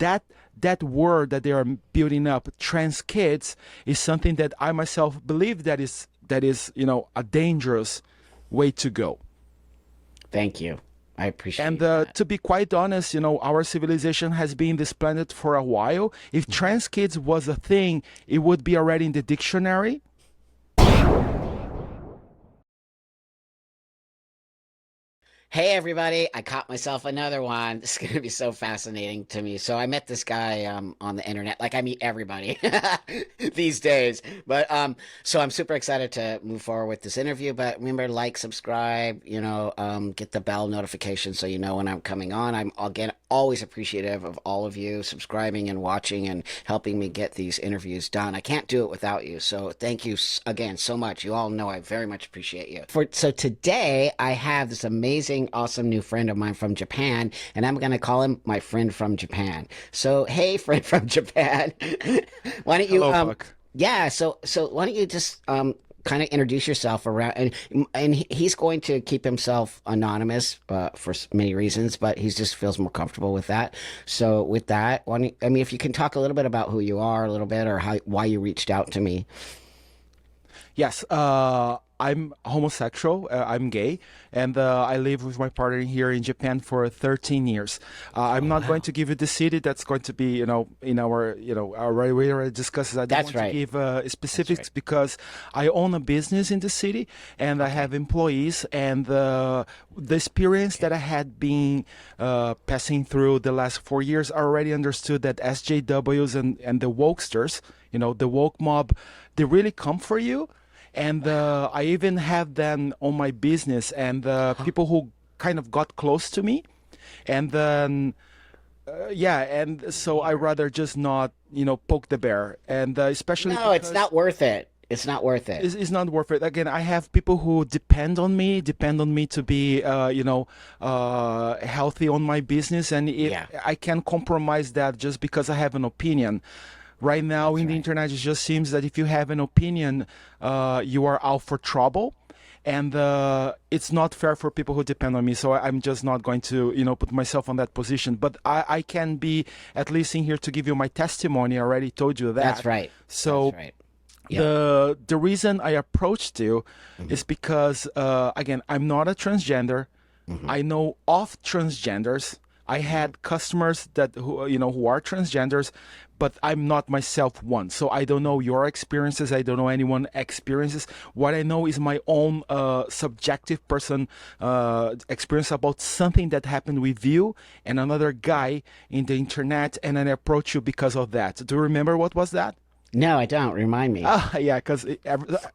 that word that they are building up, trans kids, is something that I myself believe that is a dangerous way to go. Thank you. I And appreciate that. to be quite honest, our civilization has been this planet for a while. If trans kids was a thing, it would be already in the dictionary. Hey everybody, I caught myself another one. This is going to be so fascinating to me. So I met this guy on the internet, like I meet everybody these days. But so I'm super excited to move forward with this interview. But remember, like, subscribe, get the bell notification so you know when I'm coming on. I'm again always appreciative of all of you subscribing and watching and helping me get these interviews done. I can't do it without you. So thank you again so much. You all know I very much appreciate you. So today I have this amazing, awesome new friend of mine from Japan, and I'm going to call him my friend from Japan. So, hey, friend from Japan, why don't you, Hello, Buck. yeah, so why don't you just, kind of introduce yourself around, and he's going to keep himself anonymous, for many reasons, but he just feels more comfortable with that. So with that, I mean, if you can talk a little bit about who you are a little bit, or why you reached out to me. Yes, I'm homosexual. I'm gay, and I live with my partner here in Japan for 13 years. I'm Oh, not going wow. to give you the city. That's going to be, in our, our we already discussed. I don't That's want to right. give That's right. specifics because I own a business in the city and I Okay. have employees. And the experience Okay. that I had been passing through the last 4 years, I already understood that SJWs and the wokesters, the woke mob, they really come for you. And Wow. I even have them on my business, and Uh-huh. people who kind of got close to me. And then, yeah, and so I Weird. rather just not, poke the bear. And especially No, it's because not worth it. It's not worth it. it's not worth it. Again, I have people who depend on me to be, healthy on my business. And if Yeah, I can compromise that just because I have an opinion. Right now that's in the right. internet, it just seems that if you have an opinion, you are out for trouble. And it's not fair for people who depend on me. So I'm just not going to, put myself on that position. But I can be at least in here to give you my testimony. I already told you That's that. right. That's So right. Yep. the reason I approached you Hmm. is because again, I'm not a transgender. Hmm. I know of transgenders. I Hmm. had customers that who are transgenders, but I'm not myself one. So I don't know your experiences. I don't know anyone experiences. What I know is my own subjective person experience about something that happened with you and another guy in the internet, and I approached you because of that. Do you remember what was that? No, I don't. Remind me. Ah, yeah, because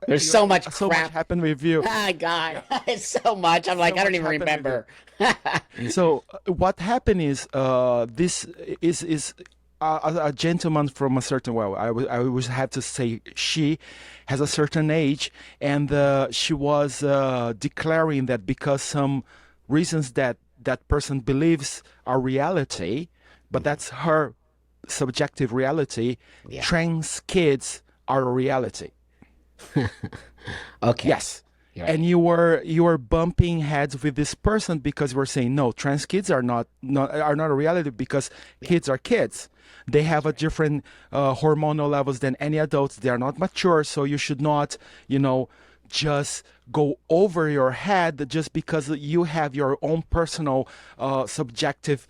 There's so much so much crap. happened with you. Ah, Yeah, God, it's so much. I'm like, so I don't much even happened with you. remember. So what happened is this is a gentleman from a certain, well, I would have to say she has a certain age, and she was declaring that because some reasons that that person believes are reality, but Mhm. that's her subjective reality. Yeah. Trans kids are a reality. Okay. Yes. You're And right. you were bumping heads with this person because you were saying no, trans kids are not a reality because Yeah. kids are kids. They have That's a right. different hormonal levels than any adults. They are not mature, so you should not, just go over your head just because you have your own personal subjective,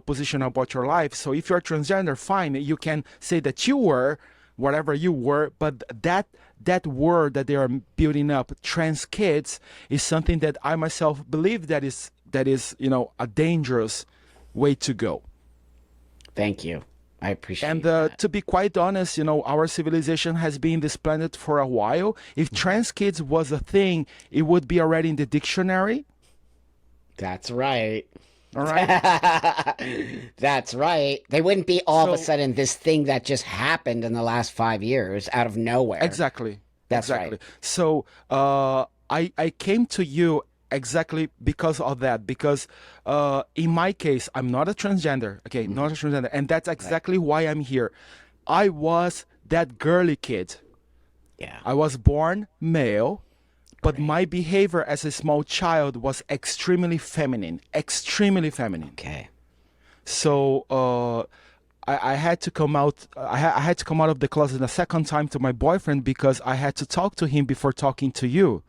position about your life. So if you're transgender, fine, you can say that you were whatever you were, but that word that they are building up, trans kids, is something that I myself believe that is a dangerous way to go. Thank you. I And appreciate that. to be quite honest, our civilization has been this planet for a while. If Mhm. trans kids was a thing, it would be already in the dictionary. That's right. All right. That's right. They wouldn't be all of a So sudden this thing that just happened in the last 5 years out of nowhere. exactly, That's right. exactly. So I came to you exactly because of that. Because in my case, I'm not a transgender. Okay, Hmm. not a transgender, and that's Right. exactly why I'm here. I was that girly kid. Yeah. I was born male, but Great. my behavior as a small child was extremely feminine, extremely feminine. Okay. Okay. So I had to come out. I had to come out of the closet a second time to my boyfriend because I had to talk to him before talking to you.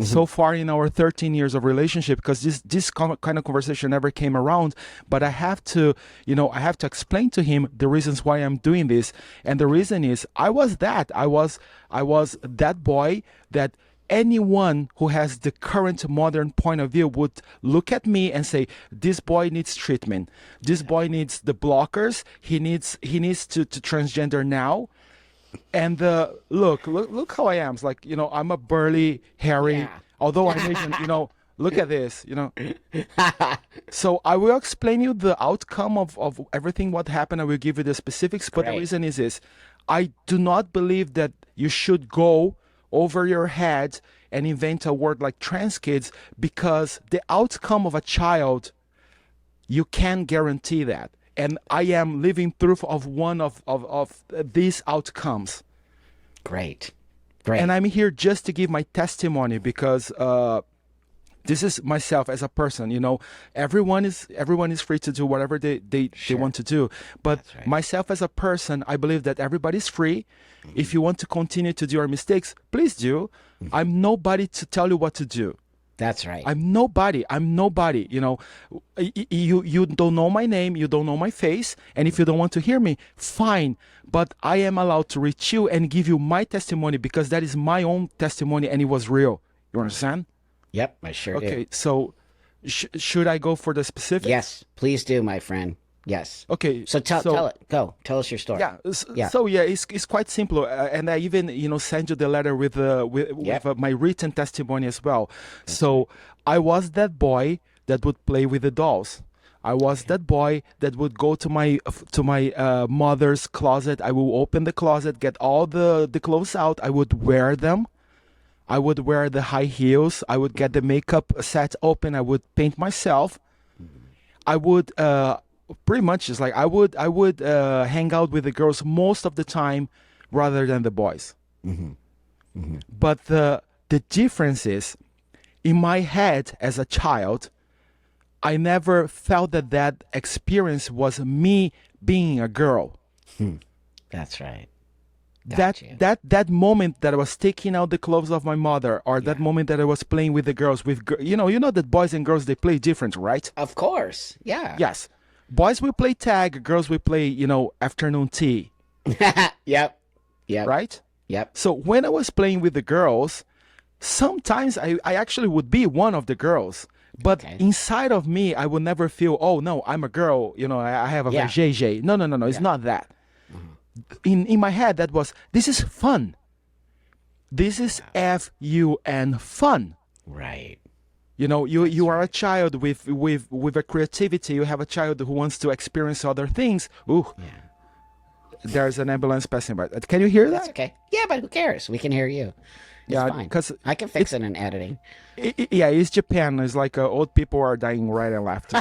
So far in our 13 years of relationship, because this kind of conversation never came around, but I have to, I have to explain to him the reasons why I'm doing this. And the reason is I was that boy that anyone who has the current modern point of view would look at me and say, this boy needs treatment, this boy needs the blockers, he needs to transgender now. And look how I am. It's like, I'm a burly, hairy, Yeah. although I'm Asian, look at this, So I will explain you the outcome of everything what happened. I will give you the specifics, but the Great. reason is this. I do not believe that you should go over your head and invent a word like trans kids, because the outcome of a child, you can guarantee that. And I am living proof of one of these outcomes. Great. Great. And I'm here just to give my testimony because this is myself as a person. Everyone is free to do whatever they want to do. But That's right. myself as a person, I believe that everybody's free. If you want to continue to do your mistakes, please do. I'm nobody to tell you what to do. That's right. I'm nobody. You don't know my name, you don't know my face, and if you don't want to hear me, fine. But I am allowed to reach you and give you my testimony because that is my own testimony and it was real. You understand? Yep, I sure do. Okay, so should I go for the specifics? Yes, please do, my friend. Yes. Okay. So tell it. Go. Tell us your story. Yeah. Yeah. So yeah, it's quite simple, and I even send you the letter with my written testimony as well. So I was that boy that would play with the dolls. I was that boy that would go to my mother's closet. I will open the closet, get all the clothes out. I would wear them. I would wear the high heels. I would get the makeup set open. I would paint myself. I would pretty much just like I would hang out with the girls most of the time rather than the boys. But the difference is, in my head as a child, I never felt that experience was me being a girl. That's right. That moment that I was taking out the clothes of my mother, or that moment that I was playing with the girls, you know that boys and girls, they play different, right? Of course. Yeah. Yes. Boys will play tag, girls will play, afternoon tea. Yep. Yep. Right? Yep. So when I was playing with the girls, sometimes I actually would be one of the girls. But inside of me, I would never feel, oh, no, I'm a girl. I have a vajayjay. No. It's not that. In my head, that was, this is fun. This is F-U-N, fun. Right. You are a child with a creativity. You have a child who wants to experience other things. Ooh, there's an ambulance passing by. Can you hear that? That's okay. Yeah, but who cares? We can hear you. It's fine. Because I can fix it in editing. It's Japan. It's like old people are dying right and left.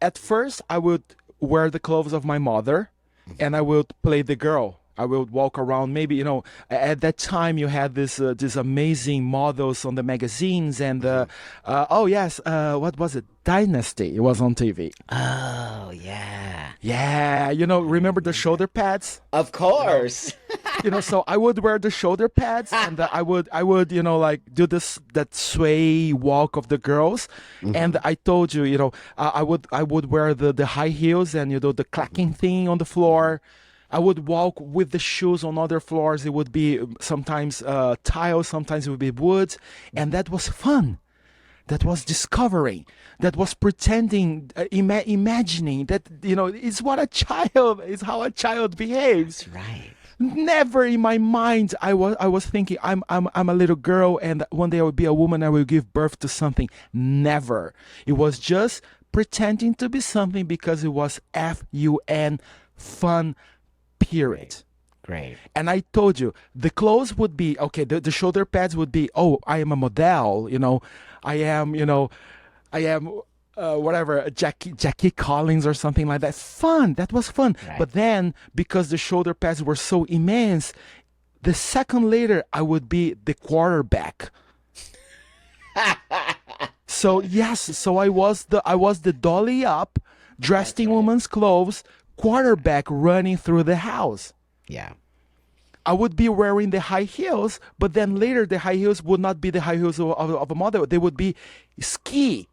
At first, I would wear the clothes of my mother, and I would play the girl. I would walk around. Maybe at that time you had this amazing models on the magazines, and what was it? Dynasty. It was on TV. Oh yeah. Yeah, remember the shoulder pads? Of course. So I would wear the shoulder pads, and I would like do that sway walk of the girls, and I told you, I would wear the high heels and the clacking thing on the floor. I would walk with the shoes on other floors. It would be sometimes tiles, sometimes it would be wood, and that was fun. That was discovering. That was pretending, imagining that it's how a child behaves. That's right. Never in my mind I was thinking I'm a little girl and one day I will be a woman. I will give birth to something. Never. It was just pretending to be something because it was F-U-N, fun. Period. Great. And I told you, the clothes would be, okay, the shoulder pads would be, oh, I am a model, I am, whatever, Jackie Collins or something like that. Fun. That was fun. Right. But then, because the shoulder pads were so immense, the second later, I would be the quarterback. So yes, I was the dolly up, dressed That's in right. women's clothes, quarterback running through the house. Yeah. I would be wearing the high heels, but then later the high heels would not be the high heels of a mother. They would be ski.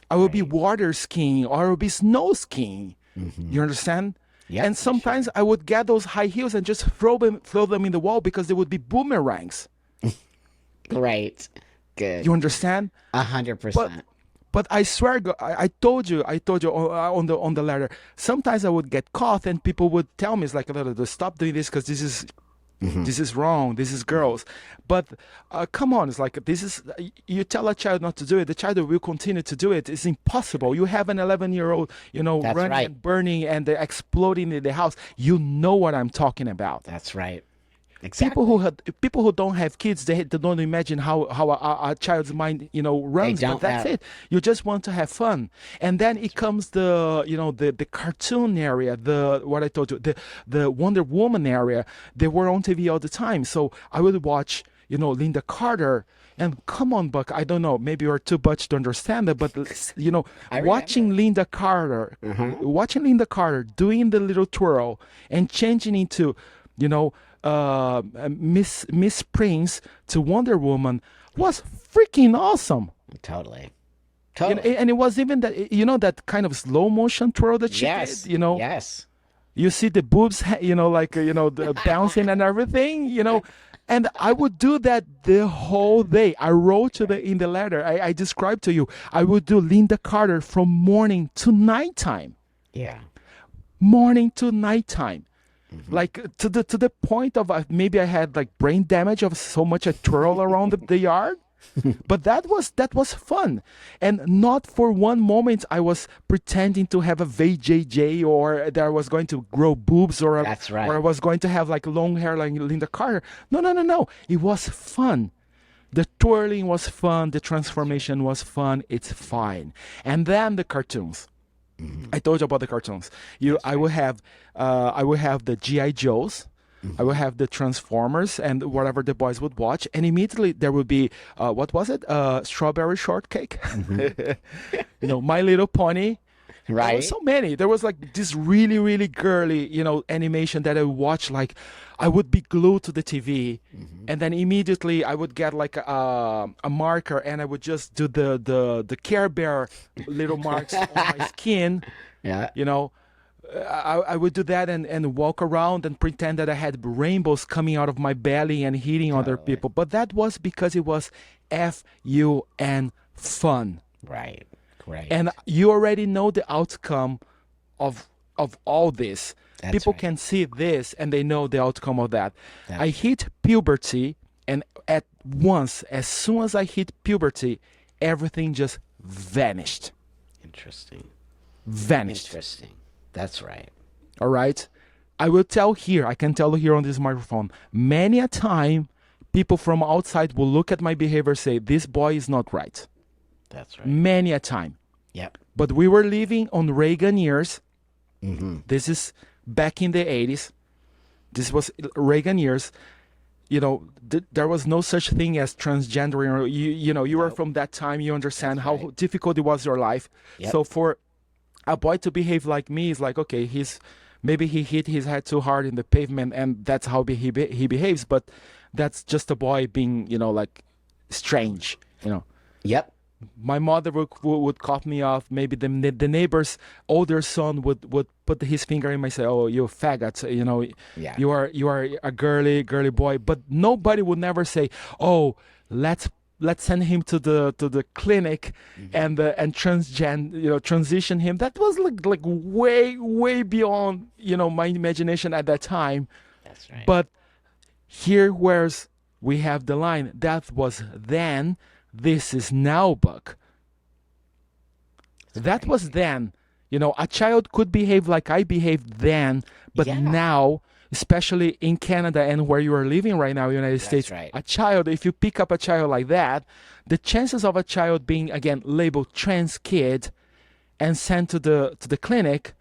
I would be Right. water skiing or I would be snow skiing. Mm-hmm. You understand? Yep, And for sometimes sure. I would get those high heels and just throw them in the wall because they would be boomerangs. Great. Good. You understand? A hundred But percent. but I swear, I told you on the letter. Sometimes I would get caught, and people would tell me, "It's like, stop doing this because this is wrong. This is girls." But come on, it's like this is you tell a child not to do it, the child will continue to do it. It's impossible. You have an 11-year-old, That's running right. and burning and exploding in the house. You know what I'm talking about. That's right. People Exactly. people who don't have kids, they don't imagine how a child's mind They runs. But don't that's know. it. You just want to have fun, and then it comes the the cartoon area, the what I told you, the Wonder Woman area. They were on TV all the time, so I would watch Linda Carter. And come on, Buck, I don't know, maybe you're too much to understand that, but I remember. Watching Linda Carter doing the little twirl and changing into, you know, Miss Prince to Wonder Woman was freaking awesome. Totally. And Totally. and it was even that that kind of slow motion twirl that she did. Yes. Yes. You see the boobs, like the bouncing and everything. And I would do that the whole day. I wrote in the letter. I described to you. I would do Linda Carter from morning to nighttime, Yeah. morning to nighttime. Like to the point of maybe I had like brain damage of so much I twirl around the yard. But that was fun, and not for one moment I was pretending to have a VJJ or that I was going to grow boobs That's or I right. was going to have like long hair like Linda Carter. No, no, no, no. It was fun. The twirling was fun. The transformation was fun. It's fine. And then the cartoons. I told you about the cartoons. That's right. I will have the GI Joes. I will have the Transformers and whatever the boys would watch, and immediately there would be what was it? Strawberry shortcake. My Little Pony. There was Right. so many. There was like this really, really girly, animation that I would watch. Like, I would be glued to the TV, and then immediately I would get like a marker, and I would just do the Care Bear little marks on my skin. Yeah. You know, I would do that and walk around and pretend that I had rainbows coming out of my belly and hitting other Totally. people. But that was because it was fun fun. Right. Great. And you already know the outcome of all this. That's People right. can see this and they know the outcome of that. I That's hit puberty, and at once, as soon as I hit puberty, everything just vanished. interesting. Vanished. Interesting. That's right. All right? I can tell here on this microphone, many a time people from outside will look at my behavior and say, this boy is not right. That's right. Many a time. Yep. But we were living on Reagan years. Mm-hmm. This is back in the 80s. This was Reagan years. There was no such thing as transgender. You were Nope. from that time. You understand That's how right. difficult it was your life. Yep. So for a boy to behave like me is like, okay, maybe he hit his head too hard in the pavement, and that's how he behaves. But that's just a boy being, like strange. Yep. My mother would cut me off. Maybe the neighbor's older son would put his finger in my say, "Oh, you faggot!" Yeah. You are a girly boy. But nobody would never say, "Oh, let's send him to the clinic and transition him." That was like way beyond my imagination at that time. That's right. But here, where's we have the line that was then. This is now, Buck. That was then. A child could behave like I behaved then, but Yeah. now, especially in Canada and where you are living right now, United States, right. a child, if you pick up a child like that, the chances of a child being again labeled trans kid and sent to the clinic,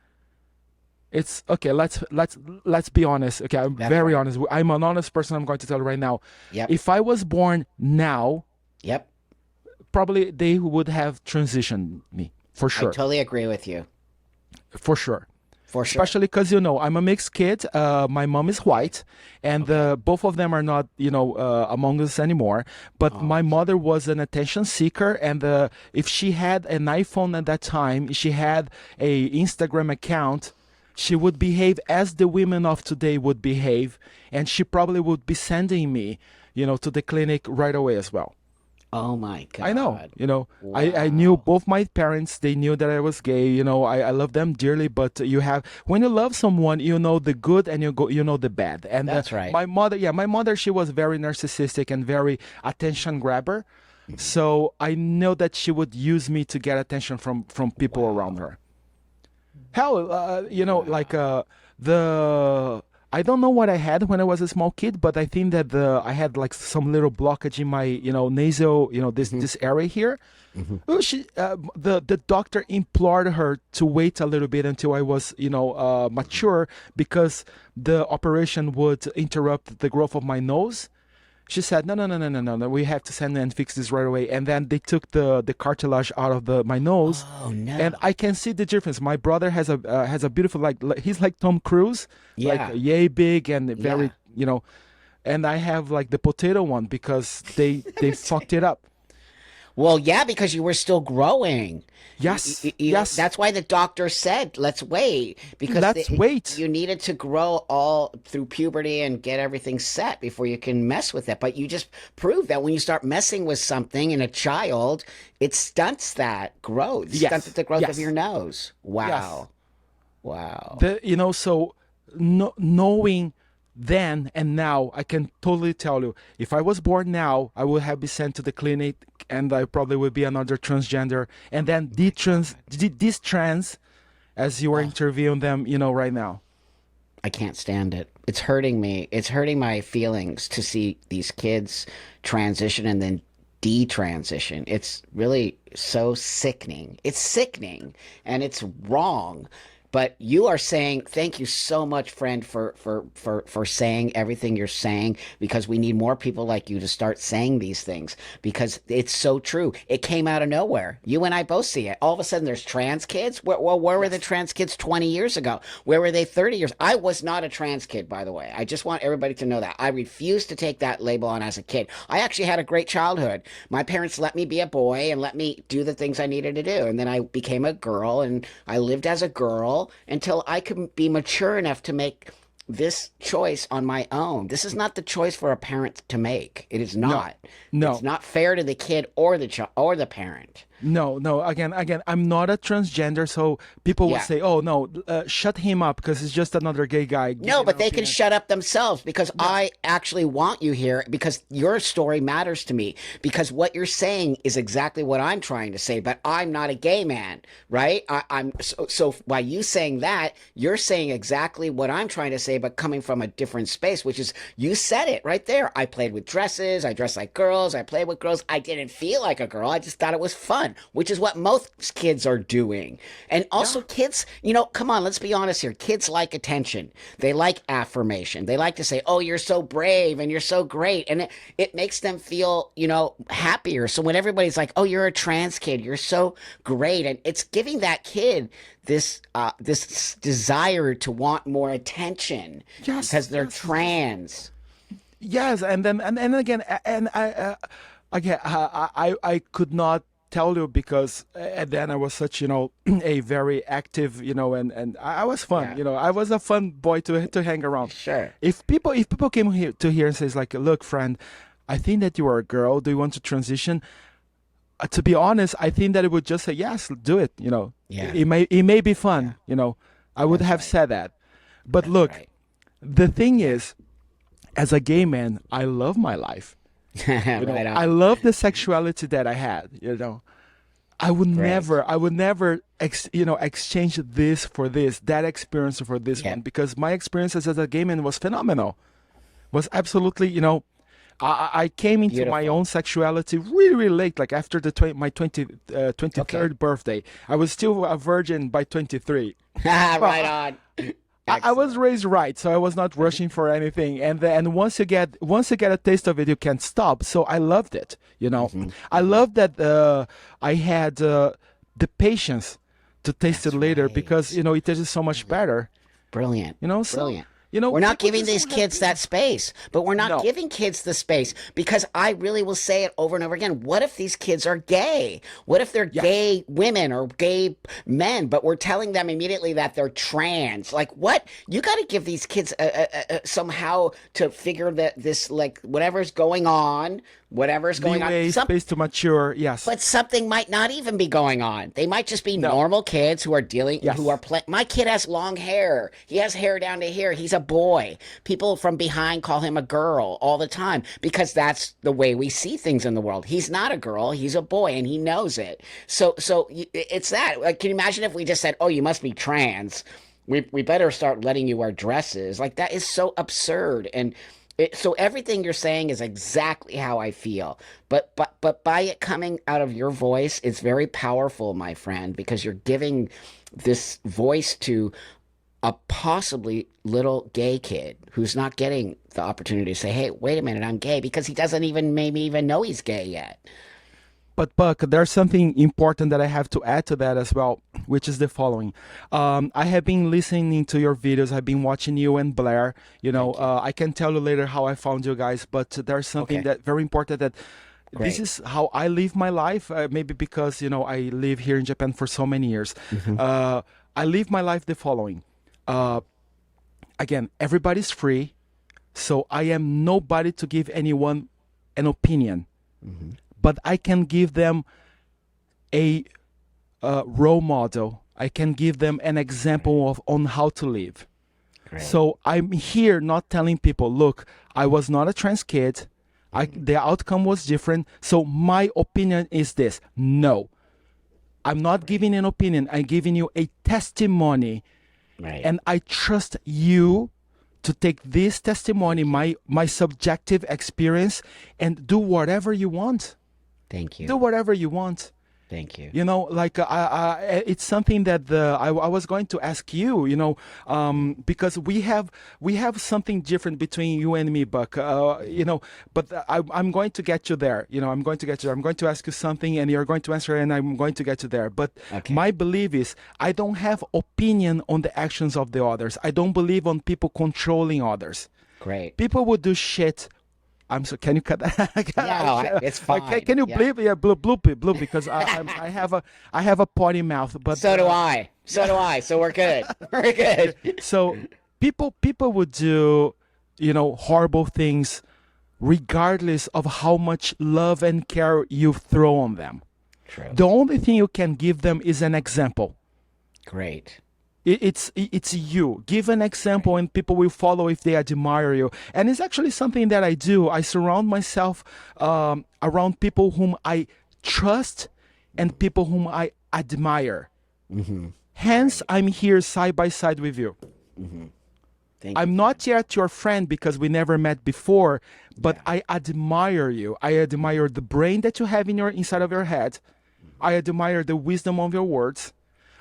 it's okay. Let's be honest. Okay, I'm That's very right. honest. I'm an honest person. I'm going to tell you right now. Yep. If I was born now, Yep. probably they would have transitioned me for I sure. totally agree with you. for sure. For sure. Especially because I'm a mixed kid. My mom is white, and both of them are not among us anymore. But Oh, my sorry. mother was an attention seeker, and if she had an iPhone at that time, she had a Instagram account. She would behave as the women of today would behave, and she probably would be sending me, to the clinic right away as well. Oh my I know, God. I knew Wow. both my parents. They knew that I was gay. I love them dearly. But when you love someone, you know the good and you know the bad. And That's right. my mother, yeah, my mother, she was very narcissistic and very attention grabber. So I know that she would use me to get attention from people around Wow. her. Hell, like Wow. the I don't know what I had when I was a small kid, but I think that the I had like some little blockage in my nasal, Hmm. this area here. Hmm. Well, the doctor implored her to wait a little bit until I was mature, because the operation would interrupt the growth of my nose. She said, no, no, no, no, no, no, no. We have to send and fix this right away. And then they took the cartilage out of my nose, Oh and no. I can see the difference. My brother has a beautiful, he's like Tom Cruise, like Yeah. yay big and very Yeah. and I have like the potato one because they fucked it up. Well, yeah, because you were still growing. Yes, yes. That's why the doctor said, let's wait, because Let's wait. you needed to grow all through puberty and get everything set before you can mess with it. But you just proved that when you start messing with something in a child, it stunts that growth, stunted Yes, the growth of your yes, nose. yes. Wow. Wow. So knowing then and now, I can totally tell you, if I was born now, I would have been sent to the clinic, and I probably would be another transgender, and then My God. this trans, as you are Oh, interviewing them, right now. I can't stand it. It's hurting me. It's hurting my feelings to see these kids transition and then detransition. It's really so sickening. It's sickening and it's wrong. But you are saying, thank you so much, friend, for saying everything you're saying, because we need more people like you to start saying these things, because it's so true. It came out of nowhere. You and I both see it. All of a sudden, there's trans kids. Where were the Yes. trans kids 20 years ago? Where were they 30 years? I was not a trans kid, by the way. I just want everybody to know that. I refused to take that label on as a kid. I actually had a great childhood. My parents let me be a boy and let me do the things I needed to do. And then I became a girl and I lived as a girl until I could be mature enough to make this choice on my own. This is not the choice for a parent to make. It is No, not. It's no. not fair to the kid or the child or the parent. No, no. Again, I'm not a transgender, so people will Yeah. say, "Oh no, shut him up because he's just another gay guy No, giving but an they can opinion." shut up themselves, because No, I actually want you here, because your story matters to me, because what you're saying is exactly what I'm trying to say, but I'm not a gay man, right? I'm so by you saying that, you're saying exactly what I'm trying to say, but coming from a different space, which is you said it right there. I played with dresses, I dressed like girls, I played with girls. I didn't feel like a girl. I just thought it was fun, which is what most kids are doing. And also yeah, kids, come on, let's be honest here. Kids like attention. They like affirmation. They like to say, "Oh, you're so brave and you're so great." And it makes them feel, happier. So when everybody's like, "Oh, you're a trans kid. You're so great." And it's giving that kid this desire to want more attention yes, because they're yes, trans. yes. And again, and again, I could not tell you because then I was such a very active, and I was fun. Yeah. I was a fun boy to hang around. Sure. If people came here and says like, "Look, friend, I think that you are a girl. Do you want to transition?" To be honest, I think that it would just say yes, do it. Yeah. It may be Yeah. fun. I would That's have right. said that. But That's look, right. the thing Yeah. is, as a gay man, I love my life. Right I on. love the sexuality that I had. Great. I would never, exchange this for this, that experience for this Yeah. one, because my experiences as a gay man was phenomenal. Was absolutely, I came into my own Beautiful. sexuality really, really late, like after my 23rd Okay. birthday. I was still a virgin by 23. Well, Right on. I was Excellent. raised right, so I was not rushing for anything. And once you get a taste of it, you can't stop. So I loved it. Hmm. I Hmm. loved that I had the patience to taste it That's later because right. it tastes so much Brilliant. better. Brilliant. So Brilliant. We're not people giving just these don't have kids that space, but we're not no. giving kids the space because I really will say it over and over again. What if these kids are gay? What if they're Yes. gay women or gay men, but we're telling them immediately that they're trans? Like, what? You got to give these kids somehow to figure that this, like, whatever's going on. Leeway, space to mature. Yes. But something might not even be going on. They might just be No. normal kids who are Yes. playing. My kid has long hair. He has hair down to here. He's a boy. People from behind call him a girl all the time because that's the way we see things in the world. He's not a girl. He's a boy, and he knows it. So it's that. Like, can you imagine if we just said, "Oh, you must be trans"? We better start letting you wear dresses. Like that is so absurd. And so everything you're saying is exactly how I feel. But by it coming out of your voice, it's very powerful, my friend, because you're giving this voice to a possibly little gay kid who's not getting the opportunity to say, "Hey, wait a minute, I'm gay," because he doesn't even maybe even know he's gay yet. But Buck, there's something important that I have to add to that as well, which is the following. I have been listening to your videos. I've been watching you and Blair. Thank you. I can tell you later how I found you guys, but there's something Okay, that very important that this great. is how I live my life. Maybe because I live here in Japan for so many years. Hmm. I live my life the following. Uh, Again, everybody's free, so I am nobody to give anyone an opinion, Hmm. but I can give them a role model. I can give them an Great, example of on how to live. great. So I'm here not telling people, look, I was not a trans kid. The outcome was different. So my opinion is this. No, I'm not Great, giving an opinion. I'm giving you a testimony, right. and I trust you to take this testimony, Thank you. my subjective experience, and do whatever you want. Thank Do you. whatever you want. Thank you. Like it's something that I was going to ask you, because we have something different between you and me, Buck. But I'm going to get you there. I'm going to get you there. I'm going to ask you something, and you're going to answer, and I'm going to get you there. But Okay, my belief is I don't have opinion on the actions of the others. I don't believe on people controlling others. great. People would do shit. I'm so. Can you cut that? No, it's fine. Can you Yeah. bleep? Yeah, bloop, because I have a potty mouth. But So do I. So do I. So we're good. We're good. so people would do, horrible things, regardless of how much love and care you throw on them. True. The only thing you can give them is an example. Great. It's you. Give an Great. example, and people will follow if they admire you. And it's actually something that I do. I surround myself around people whom I trust and people whom I admire. Mm-hmm. Hence, Great. I'm here side by side with you. Mm-hmm. Thank you, I'm friend. not yet your friend because we never met before, but Yeah. I admire you. I admire the brain that you have in your inside of your head. I admire the wisdom of your words.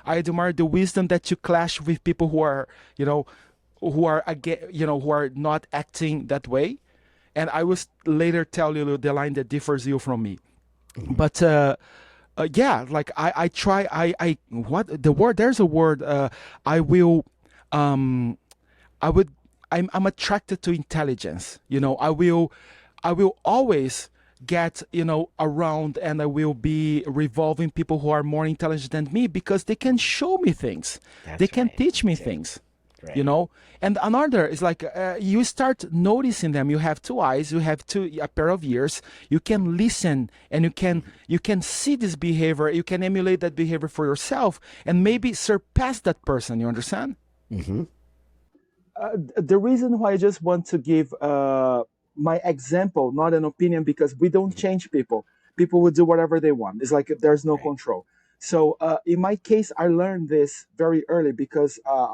I admire the wisdom that you clash with people who are, who are not acting that way. And I will later tell you the line that differs you from me. Mm-hmm. But yeah, like I try. What the word? There's a word. I will. Um, I would. I'm attracted to intelligence. I will always get around, and I will be revolving people who are more intelligent than me because they can show me things, they That's can right. teach Me me too. things. you Great. know and another is like, you start noticing them. You have two eyes, you have a pair of ears. You can listen, and you can see this behavior. You can emulate that behavior for yourself and maybe surpass that person. You understand? Mm-hmm. The reason why I just want to give my example, not an opinion, because we don't change people. People will do whatever they want. It's like there's no Right. control. So in my case, I learned this very early because uh,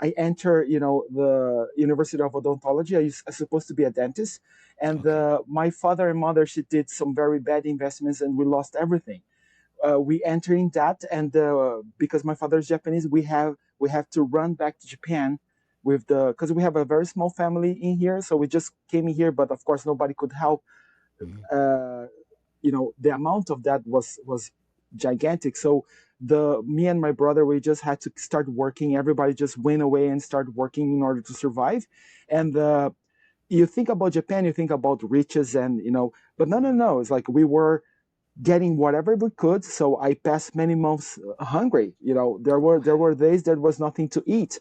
I enter, the University of Odontology. I supposed to be a dentist, and Okay. my father and mother, she did some very bad investments, and we lost everything. We enter in debt, and because my father is Japanese, we have to run back to Japan with the because we have a very small family in here, so we just came in here, but of course nobody could help. Mm-hmm. The amount of that was gigantic. So the me and my brother, we just had to start working. Everybody just went away and started working in order to survive. And you think about Japan, you think about riches and but no, no, no. It's like we were getting whatever we could. So I passed many months hungry. There were days there was nothing to eat.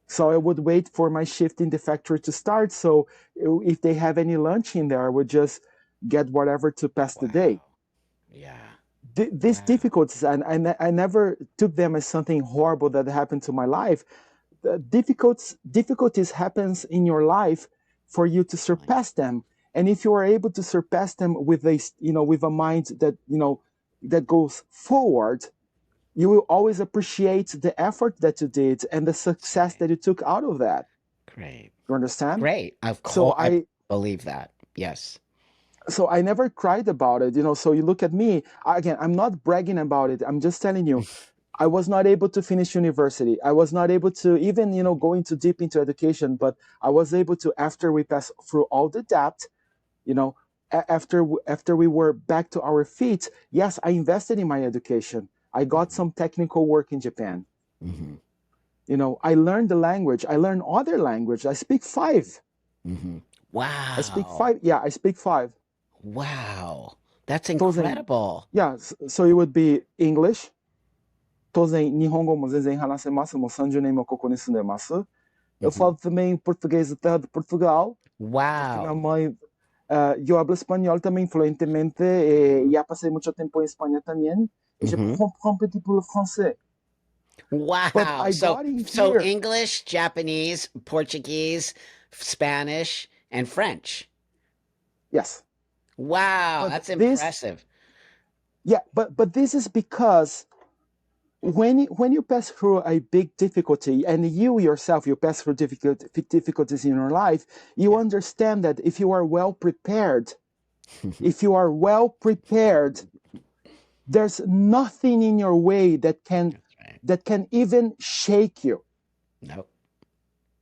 So I would wait for my shift in the factory to start. So if they have any lunch in there, I would just get whatever to pass the day. Wow. Yeah. These Wow. difficulties, and I never took them as something horrible that happened to my life. The difficulties happens in your life for you to Brilliant. surpass them. And if you are able to surpass them with with a mind that that goes forward, you will always appreciate the effort that you did and the That's success right. that you took out of that. Great. You understand? Great. So I I believe that. Yes. so I never cried about it. So you look at me again. I'm not bragging about it. I'm just telling you, I was not able to finish university. I was not able to even go into deep into education. But I was able to, after we passed through all the debt. You know, after we were back to our feet. Yes, I invested in my education. I got Hmm. some technical work in Japan. Hmm. I learned the language. I learned other language. I speak five. Hmm. I speak Wow. five. Yeah, I speak five. Wow. That's 当然、incredible. yeah, so it would be English. 当然、日本語も全然話せます。もう30年もここに住んでます。Eu Hmm. falo também português da terra de Portugal, porque minha Wow. mãe, yo hablo español también fluentemente, ya pasé mucho tiempo en España también, y je Hmm. comprends un petit peu le français. But Wow. I got in So here. English, Japanese, Portuguese, Spanish, and French. Yes. Wow, But that's this, impressive. yeah, but this is because when you pass through a big difficulty, and you yourself, you pass through difficulties in your life, you Yeah. understand that if you are well prepared, there's nothing in your way That's right. that can even shake you. Nope.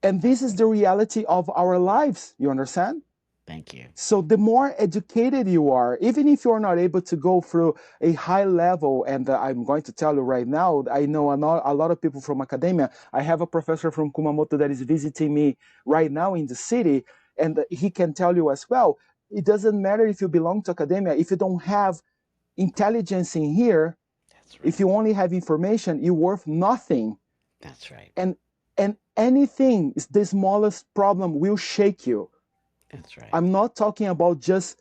And this That's is right. the reality of our lives. You understand? Thank you. So the more educated you are, even if you're not able to go through a high level, and I'm going to tell you right now, I know a lot of people from academia. I have a professor from Kumamoto that is visiting me right now in the city, and he can tell you as well. It doesn't matter if you belong to academia, if you don't have intelligence in here, That's if right. you only have information, you're worth nothing. That's right. And anything, the smallest problem will shake you. That's right. I'm not talking about just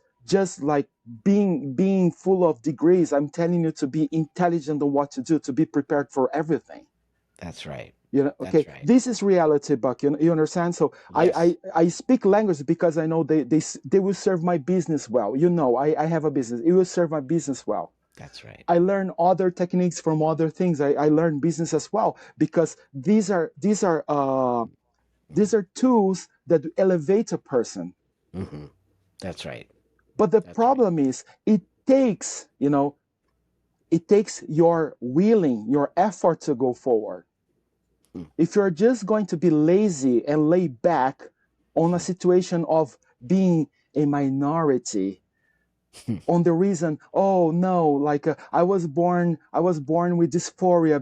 like being full of degrees. I'm telling you to be intelligent on what to do, to be prepared for everything. That's right. Okay, That's right. this is reality, Buck. You understand? So Yes. I speak language because I know they will serve my business well. I have a business. It will serve my business well. That's right. I learn other techniques from other things. I learn business as well because these are tools that elevate a person. Hmm. That's right. But the That's right. problem is it takes your willing, your effort to go forward. Mm. If you're just going to be lazy and lay back on a situation of being a minority, on the reason, oh no, like I was born with dysphoria,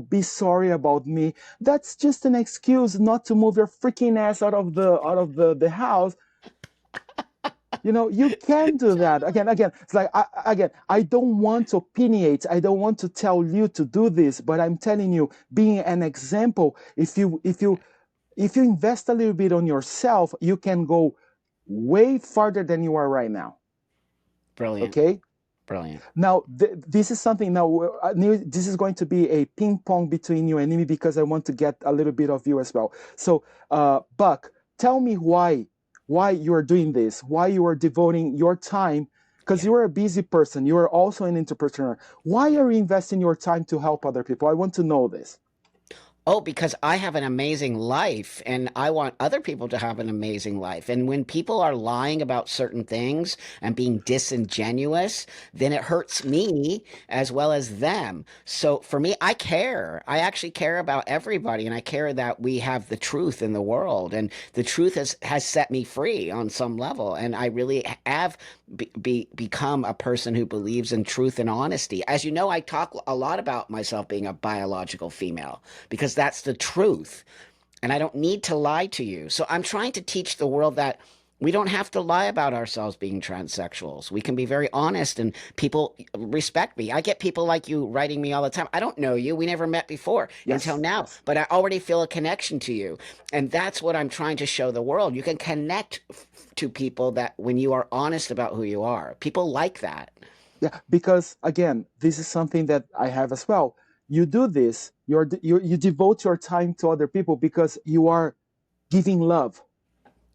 be sorry about me. That's just an excuse not to move your freaking ass out of the house. You can do that. Again, it's like I don't want to opinionate. I don't want to tell you to do this, but I'm telling you, being an example, if you invest a little bit on yourself, you can go way farther than you are right now. Brilliant. Okay? Brilliant. Now, this is something now. This is going to be a ping pong between you and me because I want to get a little bit of you as well. So, Buck, tell me why you are doing this, why you are devoting your time, because Yeah. you are a busy person. You are also an entrepreneur. Why Yeah. are you investing your time to help other people? I want to know this. Oh, because I have an amazing life and I want other people to have an amazing life. And when people are lying about certain things and being disingenuous, then it hurts me as well as them. So for me, I care. I actually care about everybody and I care that we have the truth in the world. And the truth has set me free on some level. And I really have become a person who believes in truth and honesty. As you know, I talk a lot about myself being a biological female because that's the truth. And I don't need to lie to you. So I'm trying to teach the world that we don't have to lie about ourselves being transsexuals. We can be very honest and people respect me. I get people like you writing me all the time. I don't know you. We never met before until Yes, now, yes. but I already feel a connection to you. And that's what I'm trying to show the world. You can connect to people that when you are honest about who you are. People like that. Yeah, because again, this is something that I have as well. You do this, you devote your time to other people because you are giving love.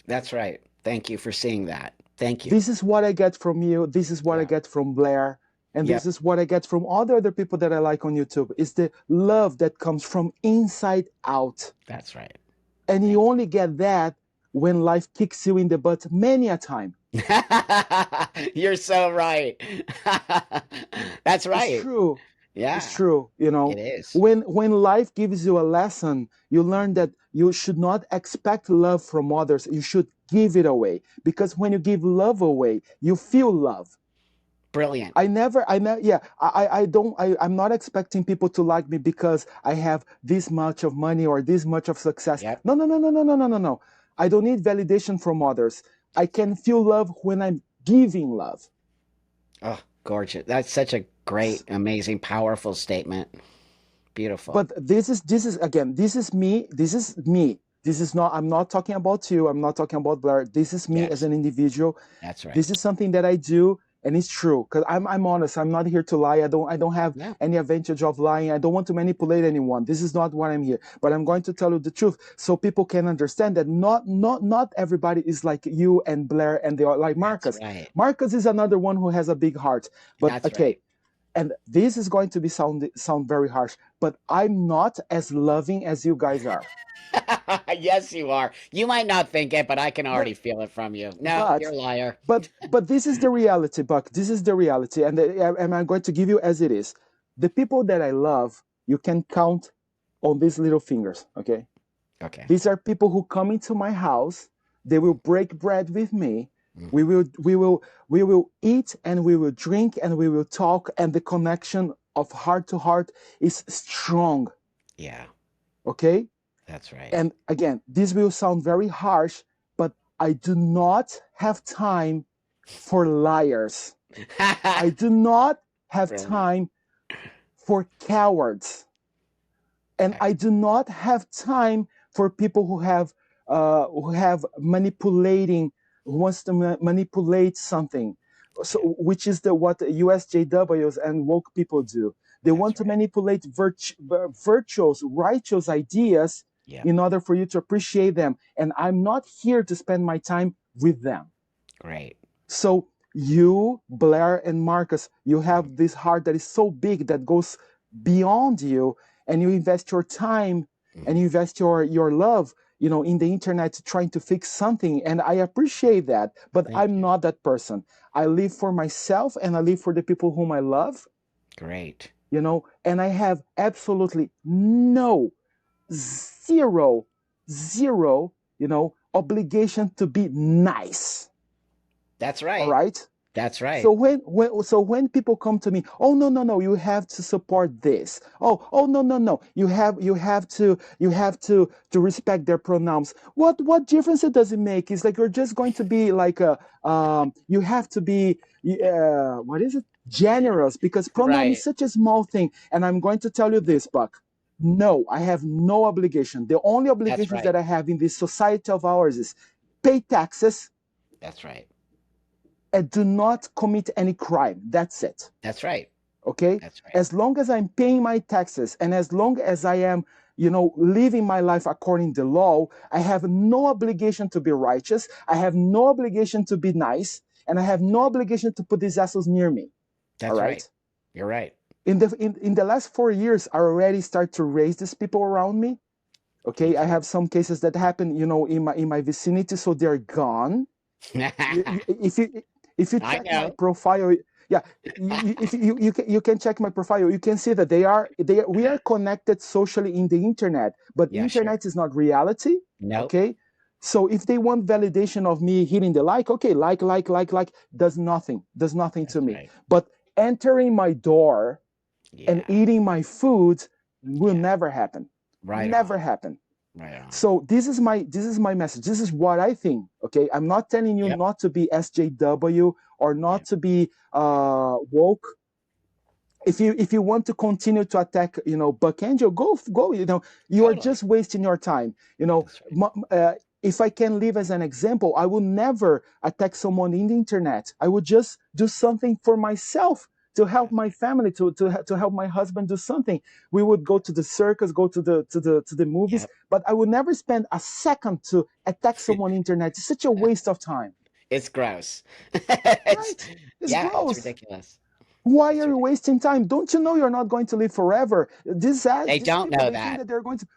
That's right. Thank you for seeing that. Thank you. This is what I get from you. This is what I Yeah. get from Blair. And this Yep. is what I get from all the other people that I like on YouTube. It's the love that comes from inside out. That's right. And you Thank only get that when life kicks you in the butt many a time. you. You're so right. That's It's right. true. It's Yeah, true. it is. When life gives you a lesson, you learn that you should not expect love from others. You should give it away because when you give love away, you feel love. Brilliant. Yeah, I don't, I'm not expecting people to like me because I have this much of money or this much of success. Yep. No, no, no, no, no, no, no, no, no. I don't need validation from others. I can feel love when I'm giving love. Oh, gorgeous. That's such a great, amazing, powerful statement. Beautiful. But this is again, this is me. This is me. This is not, I'm not talking about you. I'm not talking about Blair. This is me as Yes, an individual. that's right. This is something that I do, and it's true because I'm honest. I'm not here to lie. I don't have Yeah, any advantage of lying. I don't want to manipulate anyone. This is not what I'm here. But I'm going to tell you the truth so people can understand that not everybody is like you and Blair and they are like that's Marcus. right. Marcus is another one who has a big heart. But That's okay, right. and this is going to be sound very harsh, but I'm not as loving as you guys are. Yes, you are. You might not think it, but I can already But feel it from you. No, you're but a liar. but this is the reality, Buck. This is the reality, and I'm going to give you as it is. The people that I love, you can count on these little fingers. Okay, Okay. these are people who come into my house. They will break bread with me. Mhm. We will eat and we will drink and we will talk, and the connection of heart to heart is strong. Yeah, Okay, that's right. and again, this will sound very harsh, but I do not have time for liars. I do not have Brilliant. time for cowards. And I Excellent. do not have time for people who have manipulating, who wants to manipulate something. So, Yeah, which is what the USJWs and woke people do. They that's want to right. manipulate virtuous, righteous ideas Yep. in order for you to appreciate them. And I'm not here to spend my time with them. Great. So you, Blair and Marcus, you Mhm. have this heart that is so big that goes beyond you, and you invest your time and Mhm. you invest your love, in the internet trying to fix something. And I appreciate that, but Thank I'm you. not that person. I live for myself and I live for the people whom I love, Great. and I have absolutely no, zero, zero, obligation to be nice. That's All right. right. That's So right. when people come to me, oh no no no, you have to support this. Oh no no no, you have to respect their pronouns. What difference it does it make? It's like you're just going to be like you have to be what is it? Generous because pronoun is Right. such a small thing. And I'm going to tell you this, Buck. No, I have no obligation. The only That's obligations that right. I have in this society of ours is pay taxes That's right. and do not commit any crime. That's it. That's right. Okay? That's right. As long as I'm paying my taxes and as long as I am, living my life according to law, I have no obligation to be righteous. I have no obligation to be nice. And I have no obligation to put these assholes near me. All That's right. right? You're right. In the last 4 years, I already start to raise these people around me. Okay, Thank I you. have some cases that happen, in my vicinity, so they're gone. If you I check my know. profile, yeah, if you can check my profile, you can see that we are connected socially in the internet, but Yeah, sure. internet is not reality. Nope. Okay, So if they want validation of me hitting the like, okay, like, does nothing to That's me. right. But entering my door and Yeah. eating my food will Yeah. never happen. Right Never on. happen. Right on. So this is my message. This is what I think. Okay, I'm not telling you Yep. not to be SJW or Yeah. not to be woke. If you want to continue to attack, Buck Angel, go. You are Totally. just wasting your time. You know, That's right. if I can live as an example, I will never attack someone in the internet. I would just do something for myself to help That's my right. family, to help my husband do something. We would go to the circus, go to the movies, Yep. but I would never spend a second to attack someone on the internet. It's such a waste of time, It's gross. It's right? It's yeah, it's gross. ridiculous. Why It's are you ridiculous. wasting time? Don't you know you're not going to live forever? They These don't people, know they think that. that they're going to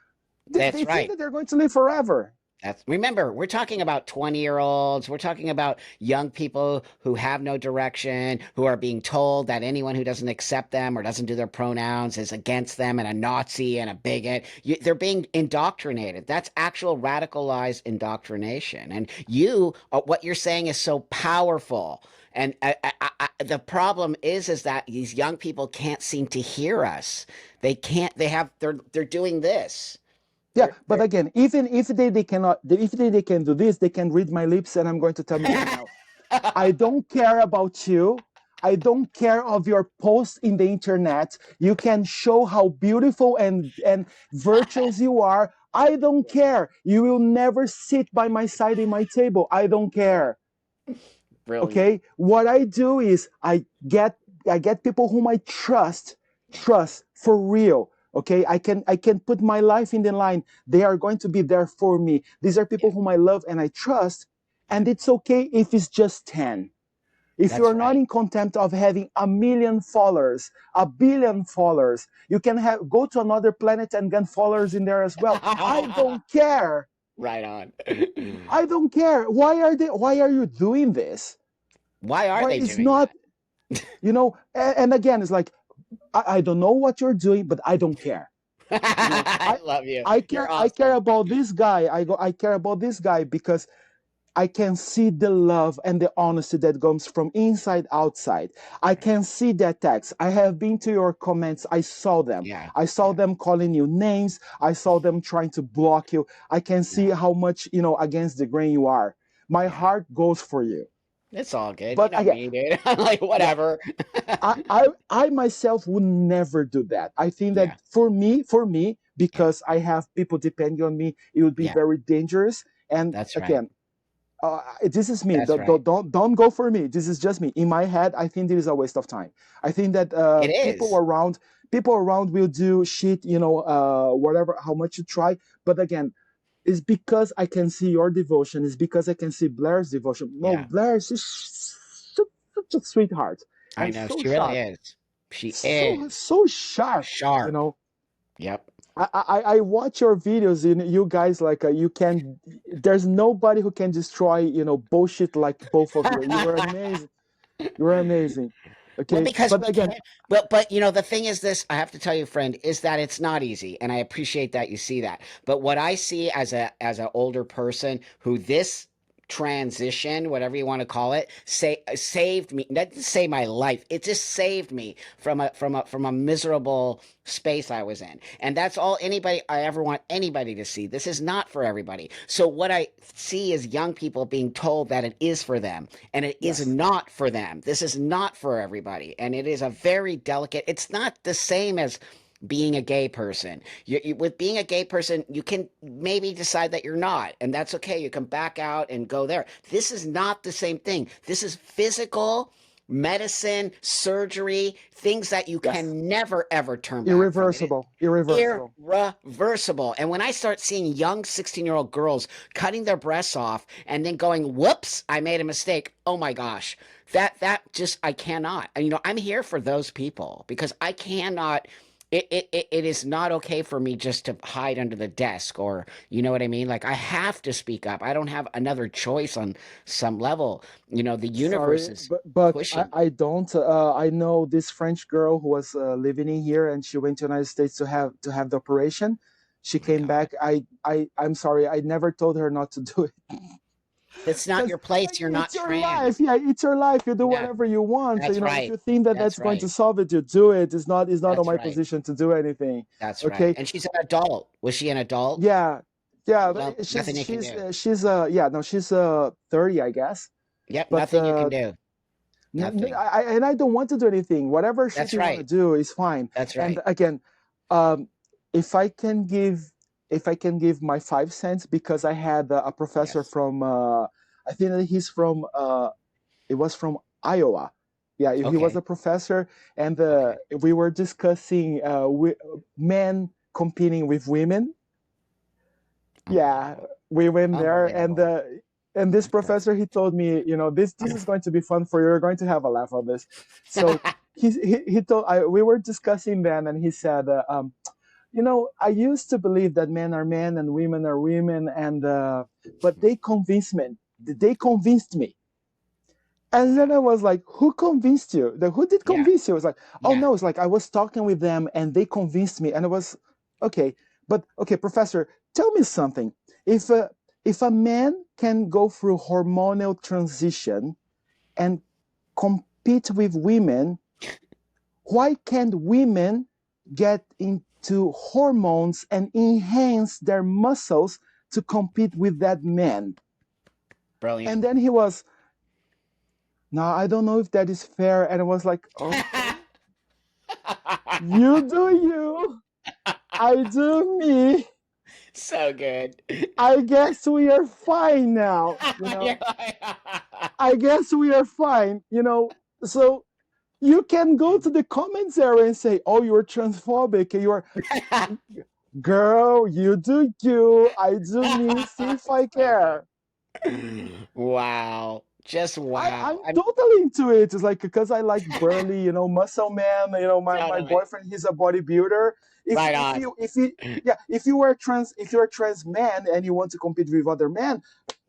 they That's think right. that they're going to live forever. That's remember, we're talking about 20-year-olds. We're talking about young people who have no direction, who are being told that anyone who doesn't accept them or doesn't do their pronouns is against them and a Nazi and a bigot. They're being indoctrinated. That's actual radicalized indoctrination. And what you're saying is so powerful. And the problem is that these young people can't seem to hear us. They can't. They're doing this. Yeah, but They're again, even if they cannot, if they can do this, they can read my lips, and I'm going to tell them right now. I don't care about you. I don't care of your posts in the internet. You can show how beautiful and virtuous you are. I don't care. You will never sit by my side in my table. I don't care. brilliant. Okay, what I do is I get people whom I trust for real. Okay, I can put my life in the line. They are going to be there for me. These are Yeah. people whom I love and I trust, Yeah. and it's okay if it's just 10. If That's you're not right. in contempt of having a million followers, a billion followers, you can go to another planet and get followers in there as well. I don't care. Right on. I don't care. Why are you doing this? Why are Why they it's doing not, that? and again, it's like, I don't know what you're doing, but I don't care. You know, I I love you. I You're care I care awesome. about this guy. I care about this guy because I can see the love and the honesty that comes from inside outside. I Right. can see that text. I have been to your comments. I saw them. Yeah. I saw Yeah. them calling you names. I saw them trying to block you. I can Yeah. see how much, against the grain you are. My Yeah. heart goes for you. It's all good. You But know again, me, dude. I'm like, yeah, whatever. I myself would never do that. I think that Yeah. for me, Yeah. because I have people depending on me, it would be Yeah. very dangerous. And That's right. again, this is me. That's Don't, right. don't don't go for me. This is just me. In my head, I think it is a waste of time. I think that It people is. around people around will do shit. Whatever, how much you try. But again, it's because I can see your devotion. It's because I can see Blair's devotion. No, Yeah. Blair is just such a sweetheart I and know. so She really sharp, is. She so is so sharp. You sharp. know, Yep. I watch your videos. You guys, like, you can. There's nobody who can destroy bullshit like both of you. You were amazing. You were amazing. Well, Okay, because but we again, can't. But the thing is, this I have to tell you, friend, is that it's not easy, and I appreciate that you see that. But what I see as an older person who this transition, whatever you want to call it, saved me. Not to say my life, it just saved me from a miserable space I was in, and that's all anybody I ever want anybody to see. This is not for everybody. So what I see is young people being told that it is for them and it is yes, not for them. This is not for everybody. And it is a very delicate, it's not the same as being a gay person. With being a gay person, you can maybe decide that you're not, and that's okay. You can back out and go there. This is not the same thing. This is physical medicine, surgery, things that you yes, can never ever turn back from. It is irreversible, irreversible. irreversible. And when I start seeing young 16-year-old girls cutting their breasts off and then going, whoops, I made a mistake. Oh my gosh. That just I cannot. And I'm here for those people because I cannot it is not okay for me just to hide under the desk or you know what I mean? Like I have to speak up. I don't have another choice on some level. The universe Sorry, is but I, pushing. I don't. I know this French girl who was living in here, and she went to the United States to have the operation. She Oh my came God. back. I'm sorry. I never told her not to do it That's not because your place. like You're not it's your life. trans. Yeah, it's your life. You do Yeah, whatever you want. So, that's if right. you think that That's that's going to right. solve it, you do it. It's not on That's my right. position to do anything. That's right. Okay. And she's an adult. Was she an adult? Yeah. Yeah. Well, nothing you can do. Yeah, no, she's 30, I guess. Yep, But nothing you can do. Nothing. and I don't want to do anything. Whatever shit That's you want to right. do is fine. That's And right. again, um, if I can give if I can give my 5 cents, because I had a professor Yes. from I think that he's from it was from Iowa. Yeah, he was Okay. a professor, and Okay. we were discussing men competing with women. Yeah, Unbelievable. we went there, Unbelievable. and this That's professor, he told me, this is going to be fun for you. You're going to have a laugh on this. So he told we were discussing then, and he said, I used to believe that men are men and women are women, and but they convinced me. And then I wow. was like, who convinced you? Who did Yeah. convince you? It was like, oh Yeah. no, it's like I was talking with them and they convinced me. And it was okay. But okay, professor, tell me something. If a man can go through hormonal transition and compete with women, why can't women get into hormones and enhance their muscles to compete with that man? Brilliant. And then he was, no, I don't know if that is fair. And I was like, okay, you do you, I do me. So good. I guess we are fine now. You're like, I guess we are fine. So you can go to the comments area and say, oh, you're transphobic. You're, girl, you do you, I do me. See if I So good. care. Wow. Just I'm wow. I'm totally into it. It's like because I like burly, muscle man. My totally boyfriend, he's a bodybuilder. If right if on. you if you yeah if you're a trans man and you want to compete with other men,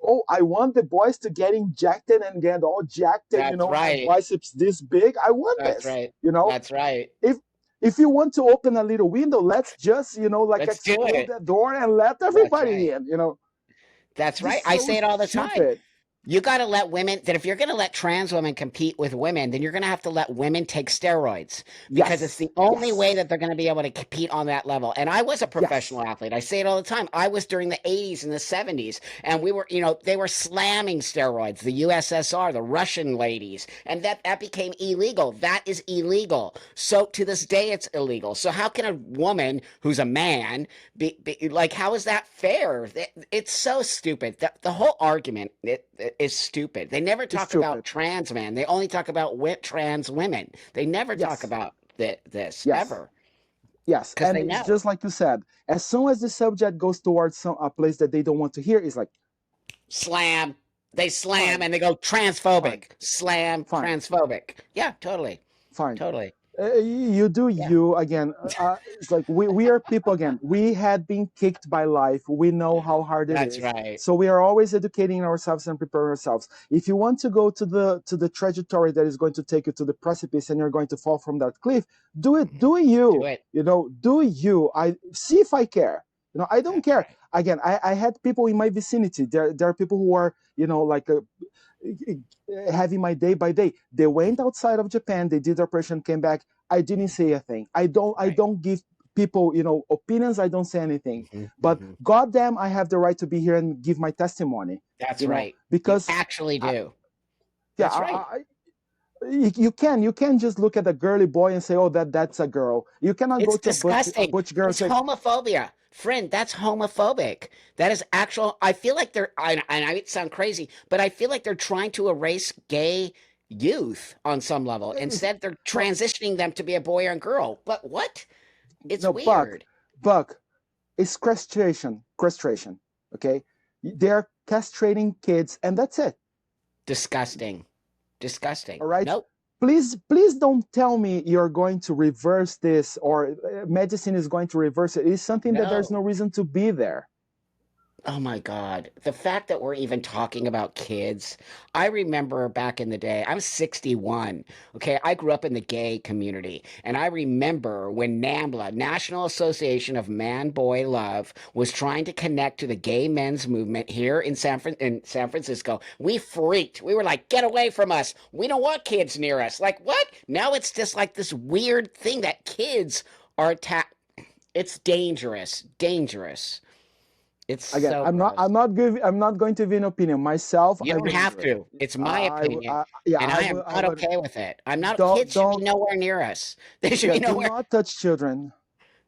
oh, I want the boys to get injected and get all jacked and That's have right. biceps this big. I want That's this. right. You know, That's right. if if you want to open a little window, let's just like Let's do explode it. that door and let That's everybody right. in. That's This right. is I so say it all the time. stupid. You got to let women, that if you're going to let trans women compete with women, then you're going to have to let women take steroids because it's Yes, the only way yes, that they're going to be able to compete on that level. And I was a yes, professional athlete. I say it all the time. I was during the 80s and the 70s, and we were, they were slamming steroids, the USSR, the Russian ladies, and that became illegal. That is illegal. So to this day, it's illegal. So how can a woman who's a man be like, how is that fair? It's so stupid. The whole argument it is stupid. They never it's talk about stupid. trans men. They only talk about trans women. They never talk Yes, about this yes, ever yes. because And they it's know. just like you said, as soon as the subject goes towards a place that they don't want to hear, it's like, Slam. They slam fine, and they go fine, transphobic. Slam fine, transphobic. Yeah, totally. fine. Totally. You do Yeah. you again. It's like we are people again. We had been kicked by life. We know how hard it That's is. right. So we are always educating ourselves and preparing ourselves. If you want to go to the trajectory that is going to take you to the precipice and you're going to fall from that cliff, do it. Do Do you? it. Do you? I see if I care. I don't That's care. right. Again, I had people in my vicinity. There are people who are like having my day by day. They went outside of Japan, they did the operation, came back. I didn't say a thing. I Right. don't give people, opinions. I don't say anything. Hmm. But Hmm. goddamn, I have the right to be here and give my testimony. That's right. You Because actually I, do. yeah, That's right. you can just look at a girly boy and say, oh, that's a girl. You cannot go It's to a disgusting. butch girl and It's say, homophobia. Friend, that's homophobic. That is actual. I feel like I sound crazy, but I feel like they're trying to erase gay youth on some level. Instead, they're no, transitioning them to be a boy or a girl. But what? It's no, Buck, weird. Buck, it's castration. Okay, they're castrating kids, and that's it. Disgusting. Disgusting. All right. Nope. Please don't tell me you're going to reverse this or medicine is going to reverse it. It's something that there's no No. reason to be there. Oh my God. The fact that we're even talking about kids. I remember back in the day, I'm 61. Okay. I grew up in the gay community. And I remember when NAMBLA, National Association of Man Boy Love, was trying to connect to the gay men's movement here in San Francisco. We freaked. We were like, get away from us. We don't want kids near us. Like, what? Now it's just like this weird thing that kids are attacked. It's dangerous. Dangerous. It's Again, so gross. I'm not going to give an opinion myself. You I don't wouldn't have do it. to. It's my opinion, Yeah, and I am I not would. okay with it. I'm not. Kids should be Don't, nowhere near us. They should yeah, be do nowhere. not touch children.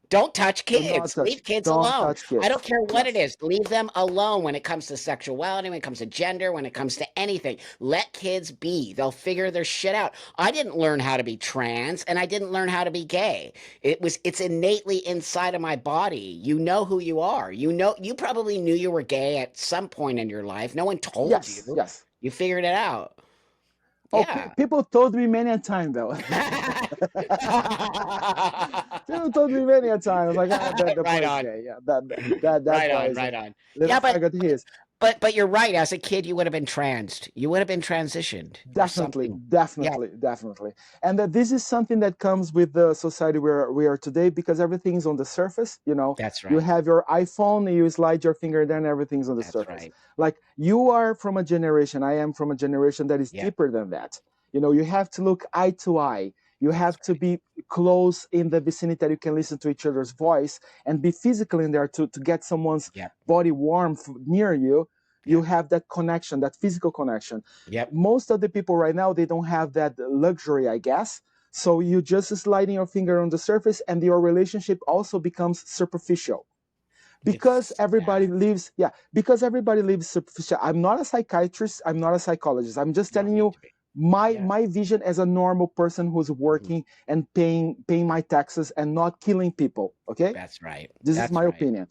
Don't touch Do not kids. touch. Leave kids Don't alone. touch I don't kids. care what it Yes. is. Leave them alone when it comes to sexuality, when it comes to gender, when it comes to anything. Let kids be. They'll figure their shit out. I didn't learn how to be trans and I didn't learn how to be gay. It's innately inside of my body. You know who you are. You probably knew you were gay at some point in your life. No one told Yes. you. Yes. You figured it out. Oh, Yeah. people told me many a time though. People told me many a time. I was like, the Right boy is on. gay. Yeah, that Right boy on, is a right on. little Yeah, faggot. He is. but you're right. As a kid, you would have been transed. You would have been transitioned or Definitely, something. Yeah, definitely. And that this is something that comes with the society where we are today because everything's on the surface. that's You right. have your iPhone, you slide your finger, then everything's on the That's surface. right. Like you are from a generation, I am from a generation that is Yeah, deeper than that. You have to look eye to eye. You that's have to right. be close in the vicinity that you can listen to each other's voice and be physically in there to get someone's Yep, body warmth near you. You yep, have that connection, that physical connection. yep. Most of the people right now, they don't have that luxury, I guess. So you just sliding your finger on the surface and your relationship also becomes superficial because It's everybody sad. lives, yeah, because everybody lives superficial. I'm not a psychiatrist, I'm not a psychologist, I'm just You don't telling need you to be. my Yeah, my vision as a normal person who's mhm. working and paying my taxes and not killing people. Okay, That's right. this is That's my right. opinion.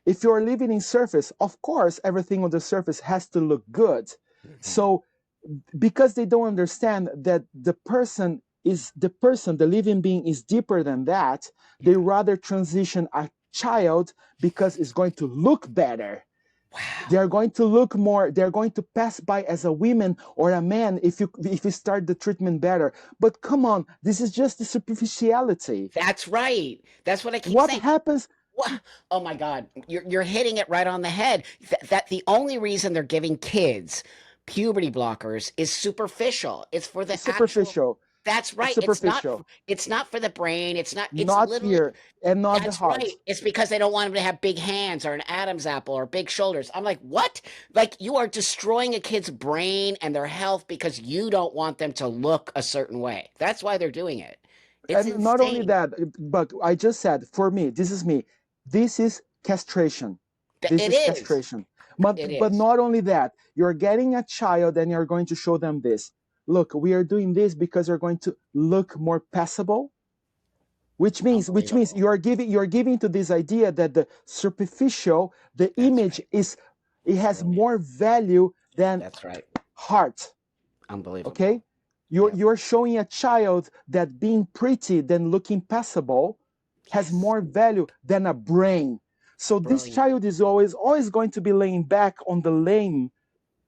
If you're living in surface, of course everything on the surface has to look good. Hmm. So because they don't understand that the living being is deeper than that, they Yeah. rather transition a child because it's going to look better. Wow. They're going to look more, they're going to pass by as a woman or a man if you start the treatment better. But come on, this is just the superficiality. That's right. That's what I keep What saying. happens? What? Oh my God, you're hitting it right on the head. That the only reason they're giving kids puberty blockers is superficial. It's for the It's actual. superficial. That's It's right. superficial. It's not for the brain. It's not. It's Not literally. fear and not the That's right. heart. It's because they don't want them to have big hands or an Adam's apple or big shoulders. I'm like, what? Like you are destroying a kid's brain and their health because you don't want them to look a certain way. That's why they're doing it. It's And not only insane. that, but I just said, for me, this is me. This is castration. This It is is. castration. But It but is. not only that, you're getting a child and you're going to show them this. Look, we are doing this because you're going to look more passable, which means Unbelievable. you're giving to this idea that the superficial, the That's image right. is it has Brilliant. more value than That's right. heart. Okay, Unbelievable. you're Yep. you're showing a child that being pretty than looking passable has Yes. more value than a brain. So this Brilliant. child is always going to be laying back on the lane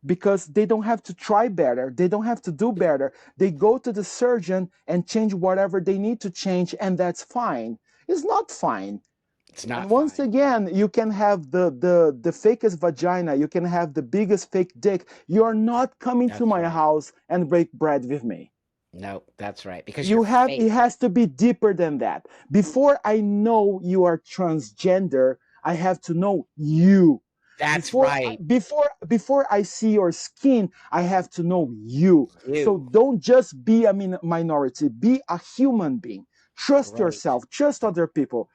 because they don't have to try better, they don't have to do better. They go to the surgeon and change whatever they need to change, and that's fine. It's not fine. It's And not once fine. again, you can have the fakest vagina, you can have the biggest fake dick. You're not coming to That's my right. house and break bread with me. No, that's right. Because you're You have fake. It has to be deeper than that. Before I know you are transgender, I have to know you. That's Before right. before I see your skin, I have to know you. So You. don't just be a minority, be a human being. Trust Great. yourself, trust other people.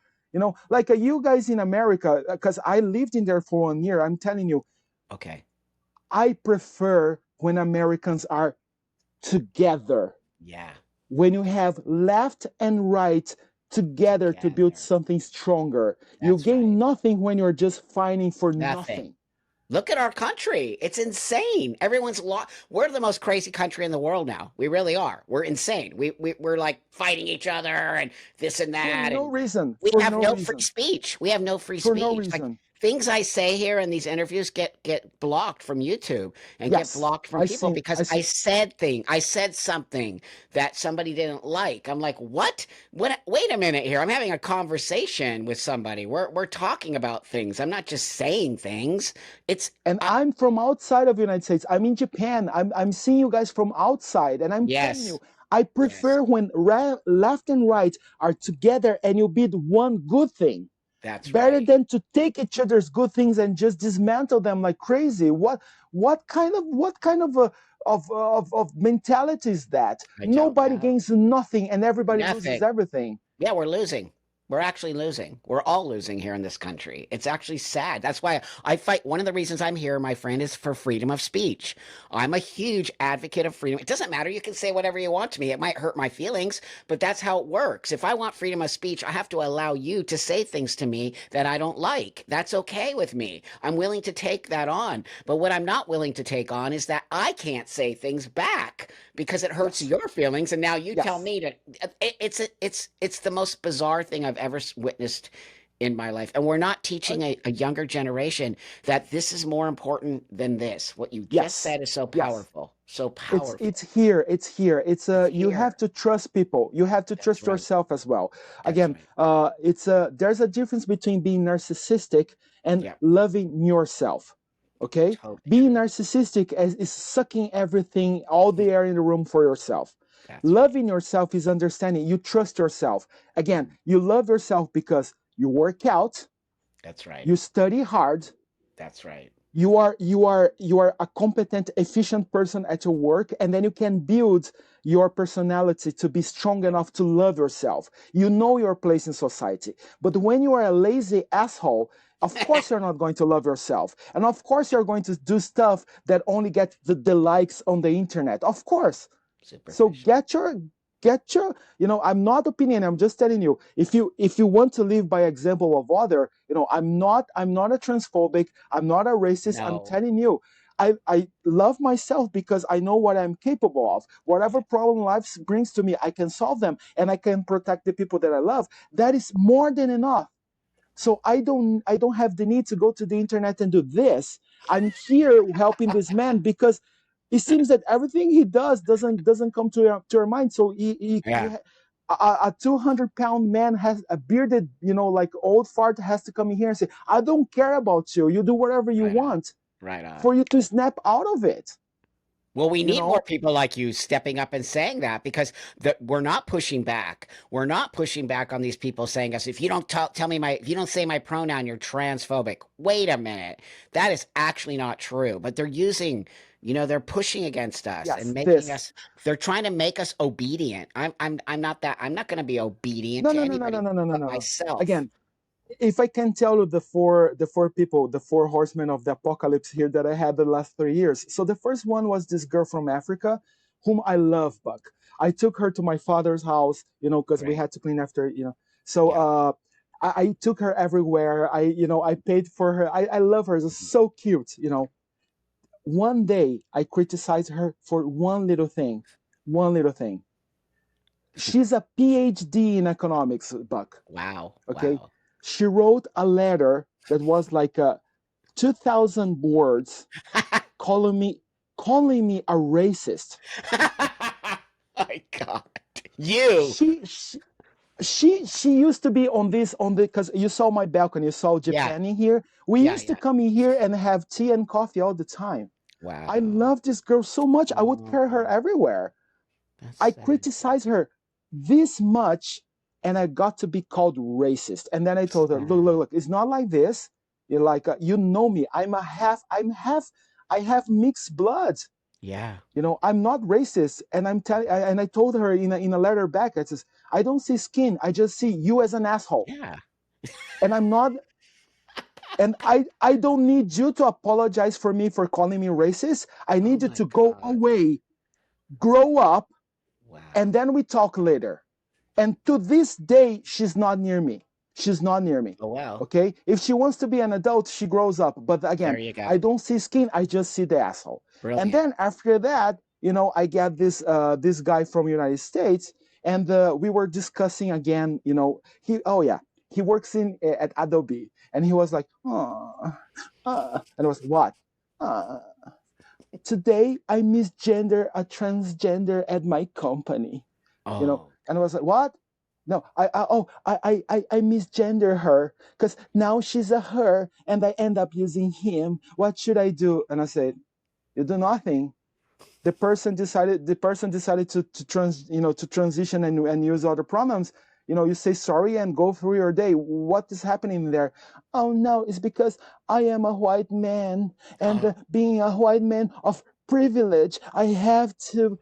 Like you guys in America, because I lived in there for 1 year. I'm telling you, Okay. I prefer when Americans are together, Yeah. when you have left and right together to build Together. something stronger. You That's gain right. nothing when you're just fighting for Nothing. nothing. Look at our country. It's insane. We're the most crazy country in the world now. We really are. We're insane. We're like fighting each other and this and For that. no And reason, we for have no no free reason, speech. We have no free for no speech. Like reason. things I say here in these interviews get blocked from YouTube and get Yes, blocked from people because I I seen. said something that somebody didn't like. I'm like, what? What? Wait a minute here. I'm having a conversation with somebody. We're talking about things. I'm not just saying things. It's And I'm from outside of the United States. I'm in Japan. I'm seeing you guys from outside, and I'm telling yes, you, I yes. prefer when left and right are together and you build one good thing, That's better right. than to take each other's good things and just dismantle them like crazy. What kind of a of mentality is that? I don't Nobody know. gains nothing and everybody loses Nothing. everything. Yeah, we're losing. We're actually losing. We're all losing here in this country. It's actually sad. That's why I fight. One of the reasons I'm here, my friend, is for freedom of speech. I'm a huge advocate of freedom. It doesn't matter. You can say whatever you want to me. It might hurt my feelings, but that's how it works. If I want freedom of speech, I have to allow you to say things to me that I don't like. That's okay with me. I'm willing to take that on. But what I'm not willing to take on is that I can't say things back because it hurts Yes, your feelings, and now you tell yes. me to. It's the most bizarre thing I've ever witnessed in my life, and we're not Uh, teaching a younger generation that this is more important than this. What you just yes, said is so yes. powerful, so It's powerful. here, it's here. It's You have here. to trust people, you have to That's trust right. yourself as well. That's Again, right. it's a there's a difference between being narcissistic and Yeah. loving yourself. Okay, Totally being true. narcissistic is sucking everything, all the air in the room for yourself. That's right. Loving yourself is understanding you trust yourself. Again, Mhm. you love yourself because you work out, That's right. you study hard, That's right. you are a competent, efficient person at your work, and then you can build your personality to be strong Yeah. enough to love yourself. You know your place in society. But when you are a lazy asshole, of course you're not going to love yourself, and of course you're going to do stuff that only get the likes on the internet, of course. So Superficial. get your, I'm not opinion, I'm just telling you, if you want to live by example of other, I'm not a transphobic, I'm not a racist, I'm No. telling you, I love myself because I know what I'm capable of. Whatever Yeah. problem life brings to me, I can solve them and I can protect the people that I love. That is more than enough. So I don't have the need to go to the internet and do this. I'm here helping this man because it seems that everything he does doesn't come to your mind. So Yeah. a 200-pound man has a bearded, like old fart, has to come in here and say, I don't care about you, you do whatever you Right on. want, Right on. for you to snap out of it Well, we you need more know people like you stepping up and saying that because we're not pushing back. We're not pushing back on these people saying us, if you don't tell me if you don't say my pronoun, you're transphobic. Wait a minute. That is actually not true. But they're using, they're pushing against us and yes, making this. us, they're trying to make us obedient. I'm not that, I'm not going to be obedient No, to no, no, no, no, anybody no, no, no, but no. myself. Again, if I can tell you the four people, the four horsemen of the apocalypse here that I had the last 3 years. So the first one was this girl from Africa, whom I love, Buck. I took her to my father's house, because we Great. had to clean after. So Yeah. I took her everywhere. I paid for her. I love her. It's so cute. One day I criticized her for one little thing. One little thing. She's a PhD in economics, Buck. Wow. Okay, Wow. she wrote a letter that was like 2,000 words, calling me a racist. My God. You. She used to be on the because you saw my balcony, you saw Yeah. Japan in here. We Yeah. used to Yeah. come in here and have tea and coffee all the time. I Wow. love this girl so much, I would carry her Oh, everywhere. that's I sad. criticized her this much, and I got to be called racist. And then I told her, look, look, Sad. look, it's not like this. You're like, you know me. I have mixed blood. Yeah. I'm not racist. And and I told her in a letter back, I says, I don't see skin. I just see you as an asshole. Yeah. And I'm not, and I don't need you to apologize for me for calling me racist. I Oh need you my to go God. away, grow up, and Wow. then we talk later. And to this day, she's not near me. She's not near me. Oh well. Okay? If she wants to be an adult, she grows up. But There again, you go. I don't see skin, I just see the asshole. And Brilliant. then after that, I get this guy from United States, and we were discussing again, he, oh yeah, he works in at Adobe, and he was like, oh, and I was what? Uh, Today I misgender a transgender at my company, Oh. and I was like, what? No, I misgender her because now she's a her, and I end up using him. What should I do? And I said, you do nothing. The person decided to transition and use other pronouns. You say sorry and go through your day. What is happening there? Oh no, it's because I am a white man, and Oh. being a white man of privilege, I have to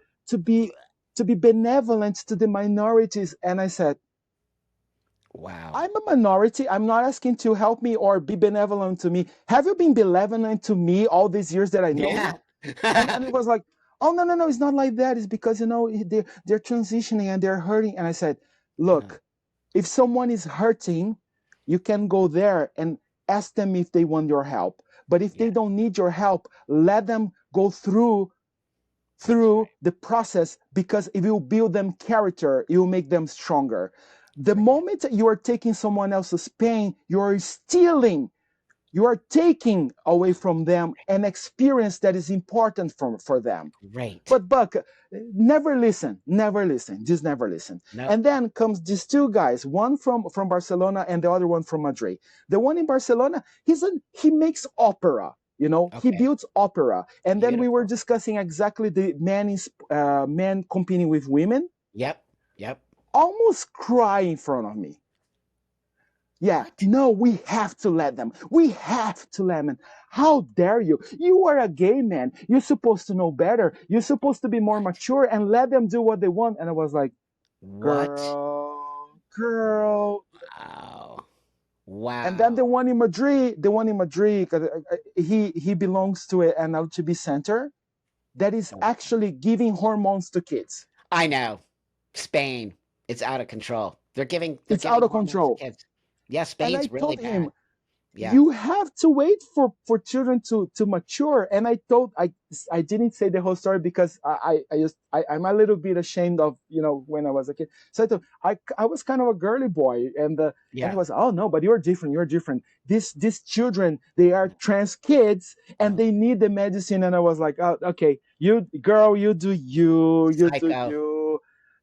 be to be benevolent to the minorities. And I said, Wow. I'm a minority. I'm not asking to help me or be benevolent to me. Have you been benevolent to me all these years that I know Yeah. you? And it was like, oh no, it's not like that. It's because they're transitioning and they're hurting. And I said, look, if someone is hurting, you can go there and ask them if they want your help. But if they Yeah. don't need your help, let them go through That's right. the process, because if you build them character, you will make them stronger. The Right. moment that you are taking someone else's pain, you are stealing, you are taking away from them an experience that is important for them. Great. But Buck, never listen, just never listen. No. And then comes these two guys, one from Barcelona and the other one from Madrid. The one in Barcelona, he makes opera. He Okay. builds opera. And then we were Beautiful. discussing exactly the men competing with women, Yep. Yep. almost cry in front of me. Yeah, What? no, we have to let them. We have to let them. How dare you? You are a gay man. You're supposed to know better. You're supposed to be more mature and let them do what they want. And I was like, What? girl. Wow. And then the Wow. one in Madrid, 'cause, he belongs to an LGB center that is Okay. actually giving hormones to kids. I know. Spain. It's out of control. They're It's out giving of hormones to control. kids. Yeah, And I Spain's really told him, bad. Yeah. you have to wait for children to mature. And I didn't say the whole story because I'm a little bit ashamed of when I was a kid. So I was kind of a girly boy, and he Yeah. was, oh no, but you're different. These children, they are trans kids and Oh. they need the medicine. And I was like, oh, okay, you girl, Psycho.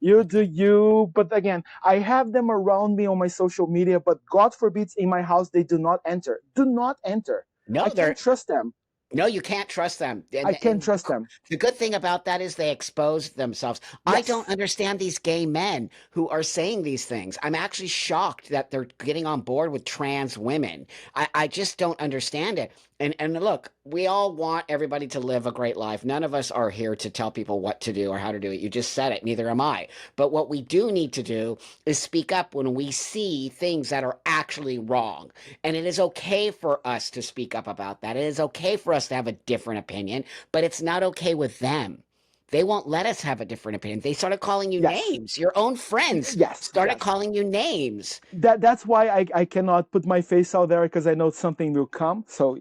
you do Okay. you. But again, I have them around me on my social media, but God forbids in my house they do not enter. Do not enter. I No, can't trust them. no, you can't trust them. I And can't trust them. the good thing about that is they expose themselves. I don't Yes. understand these gay men who are saying these things. I'm actually shocked that they're getting on board with trans women. I just don't understand it. And look, we all want everybody to live a great life. None of us are here to tell people what to do or how to do it. You just said it. Neither am I. But what we do need to do is speak up when we see things that are actually wrong. And it is okay for us to speak up about that. It is okay for us to have a different opinion, but it's not okay with them. They won't let us have a different opinion. They started calling you Yes. names. Your own friends Yes. started Yes. calling you names. That's why I cannot put my face out there, because I know something will come. So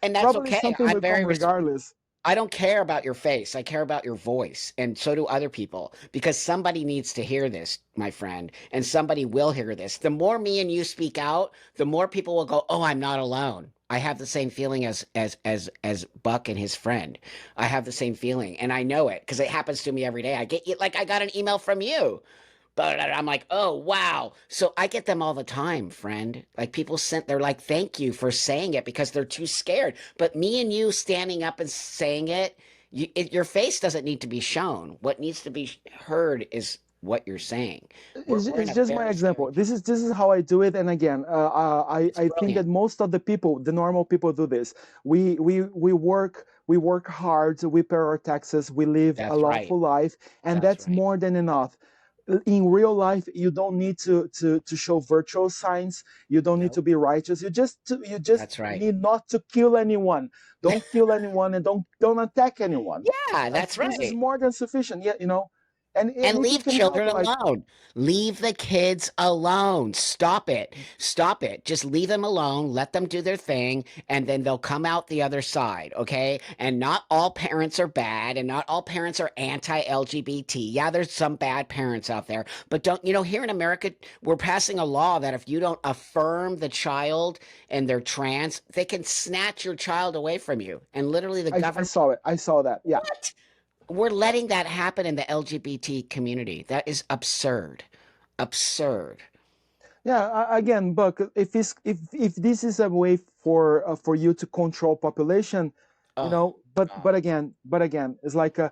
And that's probably okay. something will come regardless. I don't care about your face. I care about your voice. And so do other people because somebody needs to hear this, my friend, and somebody will hear this. The more me and you speak out, the more people will go, "Oh, I'm not alone." I have the same feeling as Buck and his friend. I have the same feeling and I know it because it happens to me every day. I got an email from you. But I'm like, oh, wow. So I get them all the time, friend. Like they're like, thank you for saying it because they're too scared. But me and you standing up and saying your face doesn't need to be shown. What needs to be heard is what you're saying. We're in It's a just my very scary example. time. This is how I do it. And again, It's I think that brilliant. most of the people, the normal people, do this. We work hard. We pay our taxes. We live a That's right. lawful life, and That's that's right. more than enough. In real life, you don't need to show virtual signs. You don't need to Nope. be righteous. You just That's right. need not to kill anyone. Don't kill anyone, and don't attack anyone. Yeah, that's This is right. more than sufficient. Yeah. And if it leave can help, children like, alone. Leave the kids alone. Stop it. Stop it. Just leave them alone. Let them do their thing, and then they'll come out the other side, okay? And not all parents are bad, and not all parents are anti-LGBT. Yeah, there's some bad parents out there, but don't, here in America, we're passing a law that if you don't affirm the child and they're trans, they can snatch your child away from you. And literally the I government, saw it. I saw that. Yeah. what? We're letting that happen in the LGBT community. That is absurd. Absurd. Yeah, again, Buck, if this is a way for you to control population, Oh, God. but again, it's like Oh,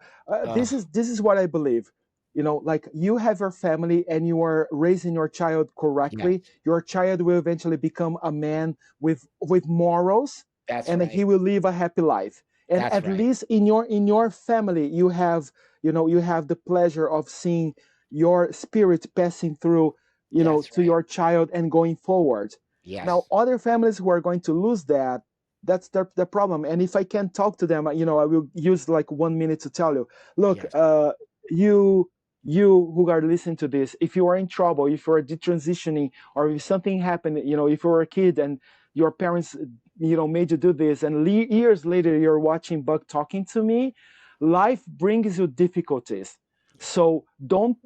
this is what I believe. Like, you have your family and you are raising your child yes, correctly. Your child will eventually become a man with morals, that's and he right. will live a happy life. And That's at right. least in your family, you have the pleasure of seeing your spirit passing through, That's to right. your child and going forward. Now, Yes. other families who are going to lose that, that's the problem. And if I can talk to them, I will use like 1 minute to tell you, look, Yes. you you who are listening to this, if you are in trouble, if you are detransitioning, or if something happened, if you were a kid and your parents, made you do this, and years later you're watching Buck talking to me, life brings you difficulties. So don't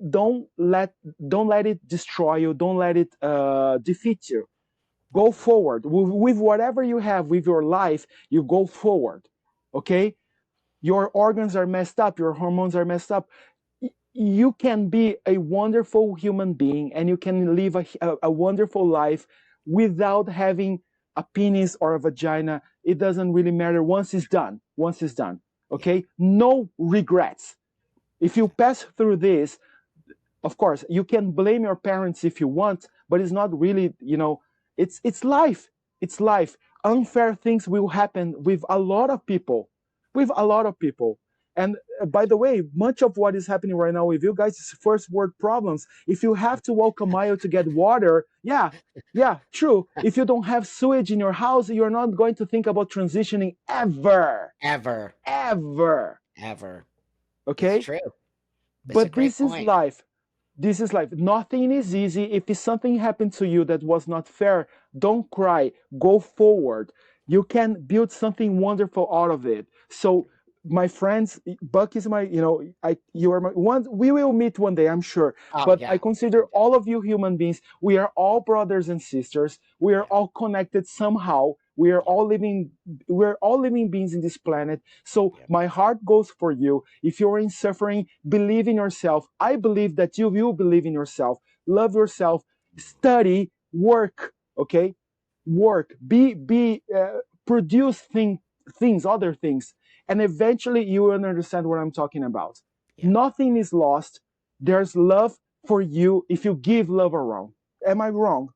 let it destroy you. Don't let it defeat you. Go forward with whatever you have with your life. You go forward. Okay, your organs are messed up, your hormones are messed up. You can be a wonderful human being and you can live a wonderful life without having a penis or a vagina. It doesn't really matter. Once it's done. Yeah. Okay, no regrets. If you pass through this, of course you can blame your parents if you want, but it's not really, it's life. It's life. Yeah. Unfair things will happen with a lot of people, with a lot of people. And by That's the way, much of what is happening right now with you guys is first world problems. If you have to walk a mile to get water, yeah, yeah, true. right. If you don't have sewage in your house, you're not going to think about transitioning ever, Ever. ever. Ever. It's Okay, true. It's a but great this is point. life. This is life. Nothing is easy. If something happened to you that was not fair, don't cry. Go forward. You can build something wonderful out of it. So, my friends, Buck is my, you are my one. We will meet one day, I'm sure. Oh, But I yeah. consider all of you human beings. We are all brothers and sisters. We are Yeah. all connected somehow. Yeah. We're all living beings in this planet. So Yeah. my heart goes for you. If you're in suffering, believe in yourself. I believe that you will believe in yourself. Love yourself. Study, work. Okay, work. Produce things, other things, and eventually you will understand what I'm talking about. Yeah. Nothing is lost. There's love for you if you give love around. Am I wrong?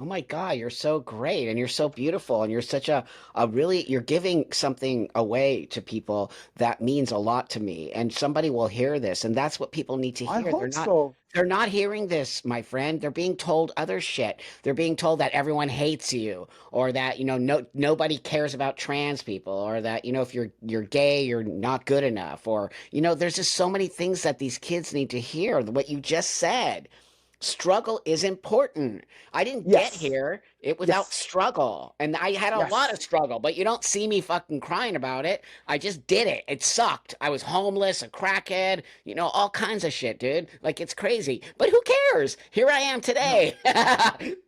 Oh my God, you're so great and you're so beautiful and you're such a really you're giving something away to people that means a lot to me. And somebody will hear this and that's what people need to I hear. hope so. They're not hearing this, my friend. They're being told other shit. They're being told that everyone hates you or that, nobody cares about trans people or that, if you're gay, you're not good enough or, there's just so many things that these kids need to hear. What you just said. Struggle is important. I didn't get Yes. here without Yes. struggle. And I had a lot of Yes. struggle, but you don't see me fucking crying about it. I just did it. It sucked. I was homeless, a crackhead, all kinds of shit, dude. Like it's crazy. But who cares? Here I am No. today,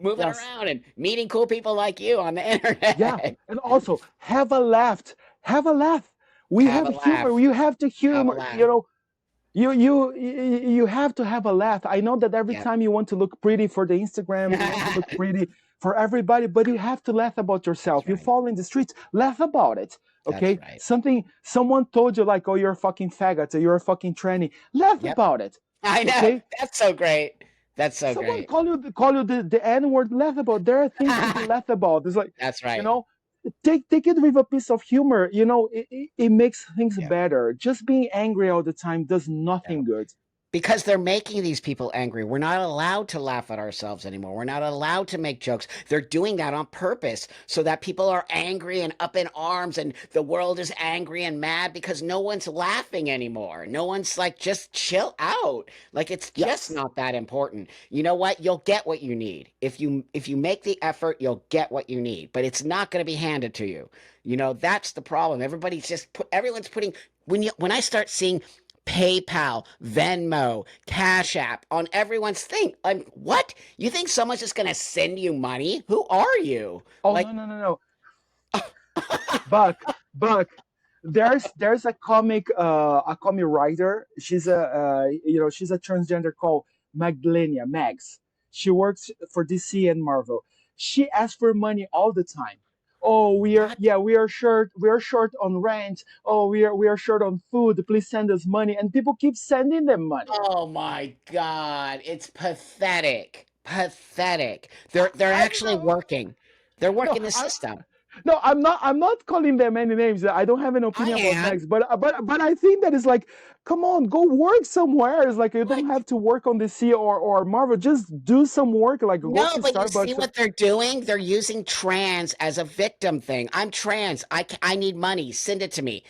moving Yes. around and meeting cool people like you on the Yeah. internet. And also have a laugh. Have a laugh. We Have have a humor. laugh. You have to Have a humor. laugh. You have to have a laugh. I know that every Yep. time you want to look pretty for the Instagram, you want to look pretty for everybody, but you have to laugh about That's yourself. You right. fall in the streets, laugh about it. That's Okay? right. Someone told you like, oh, you're a fucking faggot, or you're a fucking tranny. Laugh Yep. about it. I know. Okay? That's so great. That's so Someone great. call you the N-word, laugh about. There are things to be laughed about. It's like, That's you right. know, take it with a piece of humor. It makes things Yep. better. Just being angry all the time does nothing No. good. Because they're making these people angry. We're not allowed to laugh at ourselves anymore. We're not allowed to make jokes. They're doing that on purpose so that people are angry and up in arms and the world is angry and mad because no one's laughing anymore. No one's like, just chill out. Like it's just Yes. not that important. You know what? You'll get what you need. If you make the effort, you'll get what you need, but it's not going to be handed to you. That's the problem. Everyone's putting when I start seeing PayPal, Venmo, Cash App on everyone's thing. What? You think someone's just gonna send you money? Who are you? Oh Like, no no no no. Buck, there's a comic writer. She's she's a transgender called Magdalena Mags. She works for DC and Marvel. She asks for money all the time. Oh, what? we are short on rent. Oh, we are short on food. Please send us money. And people keep sending them money. Oh my God. It's pathetic. Pathetic. They're I actually know. working. They're No, working the system. no, I'm not calling them any names. I don't have an I opinion about am. Max, but I think that is like, come on, go work somewhere. It's like you don't Like, have to work on DC or Marvel. Just do some work, like go no, to but you see Starbucks. what they're doing? They're using trans as a victim thing. I'm trans. I need money. Send it to me.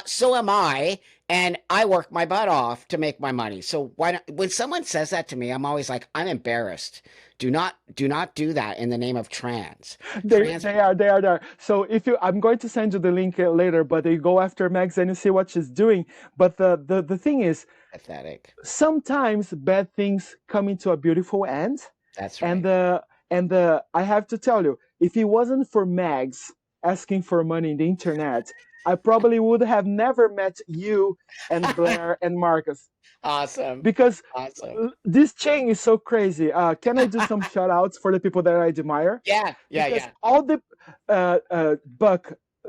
So am I, and I work my butt off to make my money. So why not, when someone says that to me, I'm always like, I'm embarrassed. Do not do that in the name of trans. They Trans they are they are there. So if you, I'm going to send you the link later. But you go after Max and you see what she's doing. But the thing is, pathetic. sometimes bad things come into a beautiful end. That's And right. I have to tell you, if it wasn't for Mags asking for money in the internet, I probably would have never met you and Blair and Marcus, Awesome. because Awesome. this chain is so crazy. Can I do some shout outs for the people that I admire? Yeah, yeah, Because yeah. all the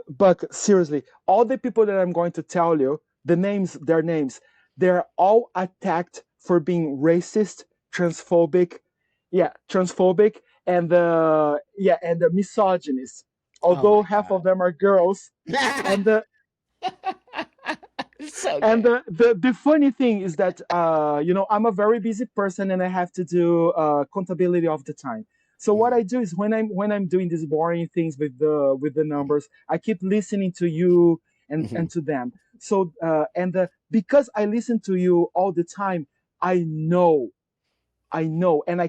Buck, seriously, all the people that I'm going to tell you, their names, they're all attacked for being racist, transphobic, yeah, transphobic, and the misogynist. Oh Although my half of God. them are girls, and the So and good. the funny thing is that I'm a very busy person and I have to do accountability all the time. So what Mhm, I do is when I'm doing these boring things with the mhm, numbers, I keep listening to you and mhm. to them. So because I listen to you all the time, I know, and I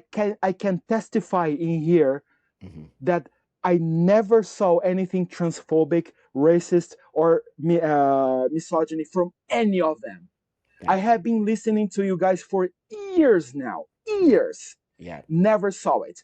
can testify in here Mhm. that I never saw anything transphobic, racist, or misogyny from any of them. I That's have been listening to you guys for years now, mhm. years. Yeah, Never saw it.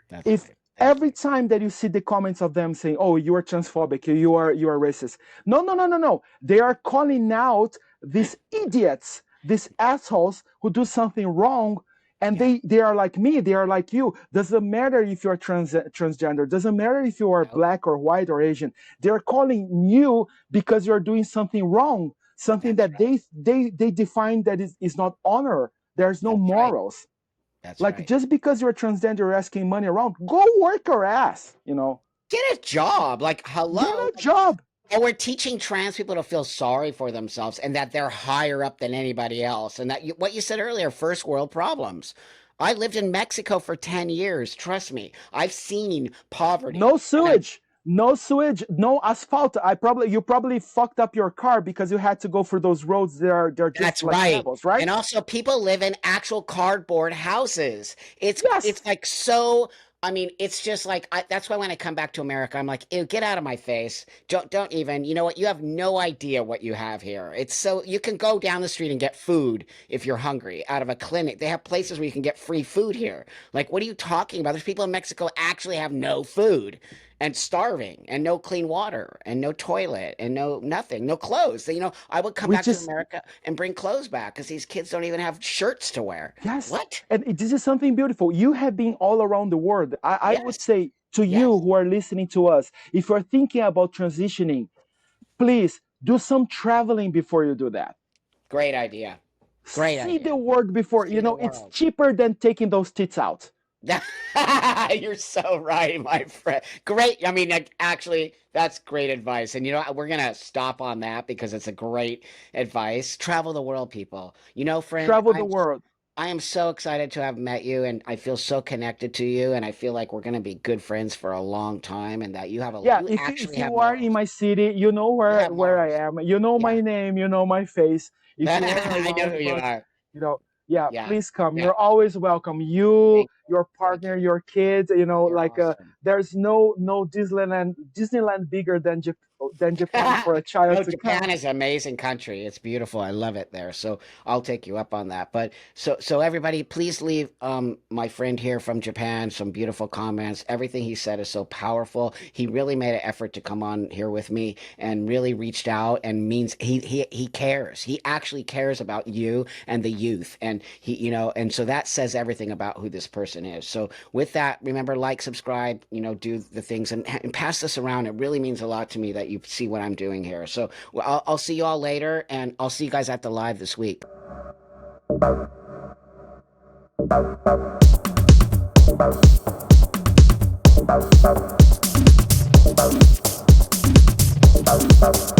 that's If right. Thank every you. time that you see the comments of them saying, "Oh, you are transphobic, you are racist," no, no, no, no, no, they are calling out these idiots, these assholes who do something wrong. And Yeah. they are like me, they are like you. Doesn't matter if you're transgender, doesn't matter if you are Nope. black or white or Asian. They're calling you because you're doing something wrong, something That's that right. they define that is not honor. There's no That's right. morals. That's Like, right. just because you're transgender, you're asking money around, go work your ass. Get a job. Like, Get hello. a job. And we're teaching trans people to feel sorry for themselves and that they're higher up than anybody else. And that what you said earlier, first world problems. I lived in Mexico for 10 years. Trust me. I've seen poverty. No And I sewage. No sewage, no asphalt. You probably fucked up your car because you had to go for those roads that they're just That's like right. pebbles, right? And also people live in actual cardboard houses. It's Yes. like so I mean, it's just like that's why when I come back to America, I'm like, ew, get out of my face. Don't even. You know what? You have no idea what you have here. It's so you can go down the street and get food if you're hungry out of a clinic. They have places where you can get free food here. Like, what are you talking about? There's people in Mexico actually have no food and starving and no clean water and no toilet and no nothing, no clothes. So, I would come We back to just America and bring clothes back because these kids don't even have shirts to wear. Yes. What? And this is something beautiful. You have been all around the world. I would Yes. say to you Yes. who are listening to us, if you're thinking about transitioning, please do some traveling before you do that. Great idea. Great See the idea. world before, See the it's world. cheaper than taking those tits out. You're so right, my friend. Great. I mean, like, actually, that's great advice. And you know, we're gonna stop on that because it's a great advice. Travel the world, people. You know, friend, Travel the world. I am so excited to have met you, and I feel so connected to you, and I feel like we're gonna be good friends for a long time, and that Yeah, you if actually have you are in morals. my city, you know You have where I morals. am. You know Yeah. my name, you know my face. If you are I know who around, you but are. you know, yeah, Yeah. please come. Yeah. You're always welcome. You, Thank you. your Thank partner, you. your kids, You're awesome. there's no Disneyland bigger than Japan for a child No, to Japan come. is an amazing country. It's beautiful. I love it there. So I'll take you up on that. But so everybody, please leave my friend here from Japan some beautiful comments. Everything he said is so powerful. He really made an effort to come on here with me and really reached out and means he cares. He actually cares about you and the youth. And he, you know, and so that says everything about who this person is. So with that, remember, like, subscribe, you know, do the things and pass this around. It really means a lot to me that you see what I'm doing here. So well, I'll see you all later, and I'll see you guys at the live this week.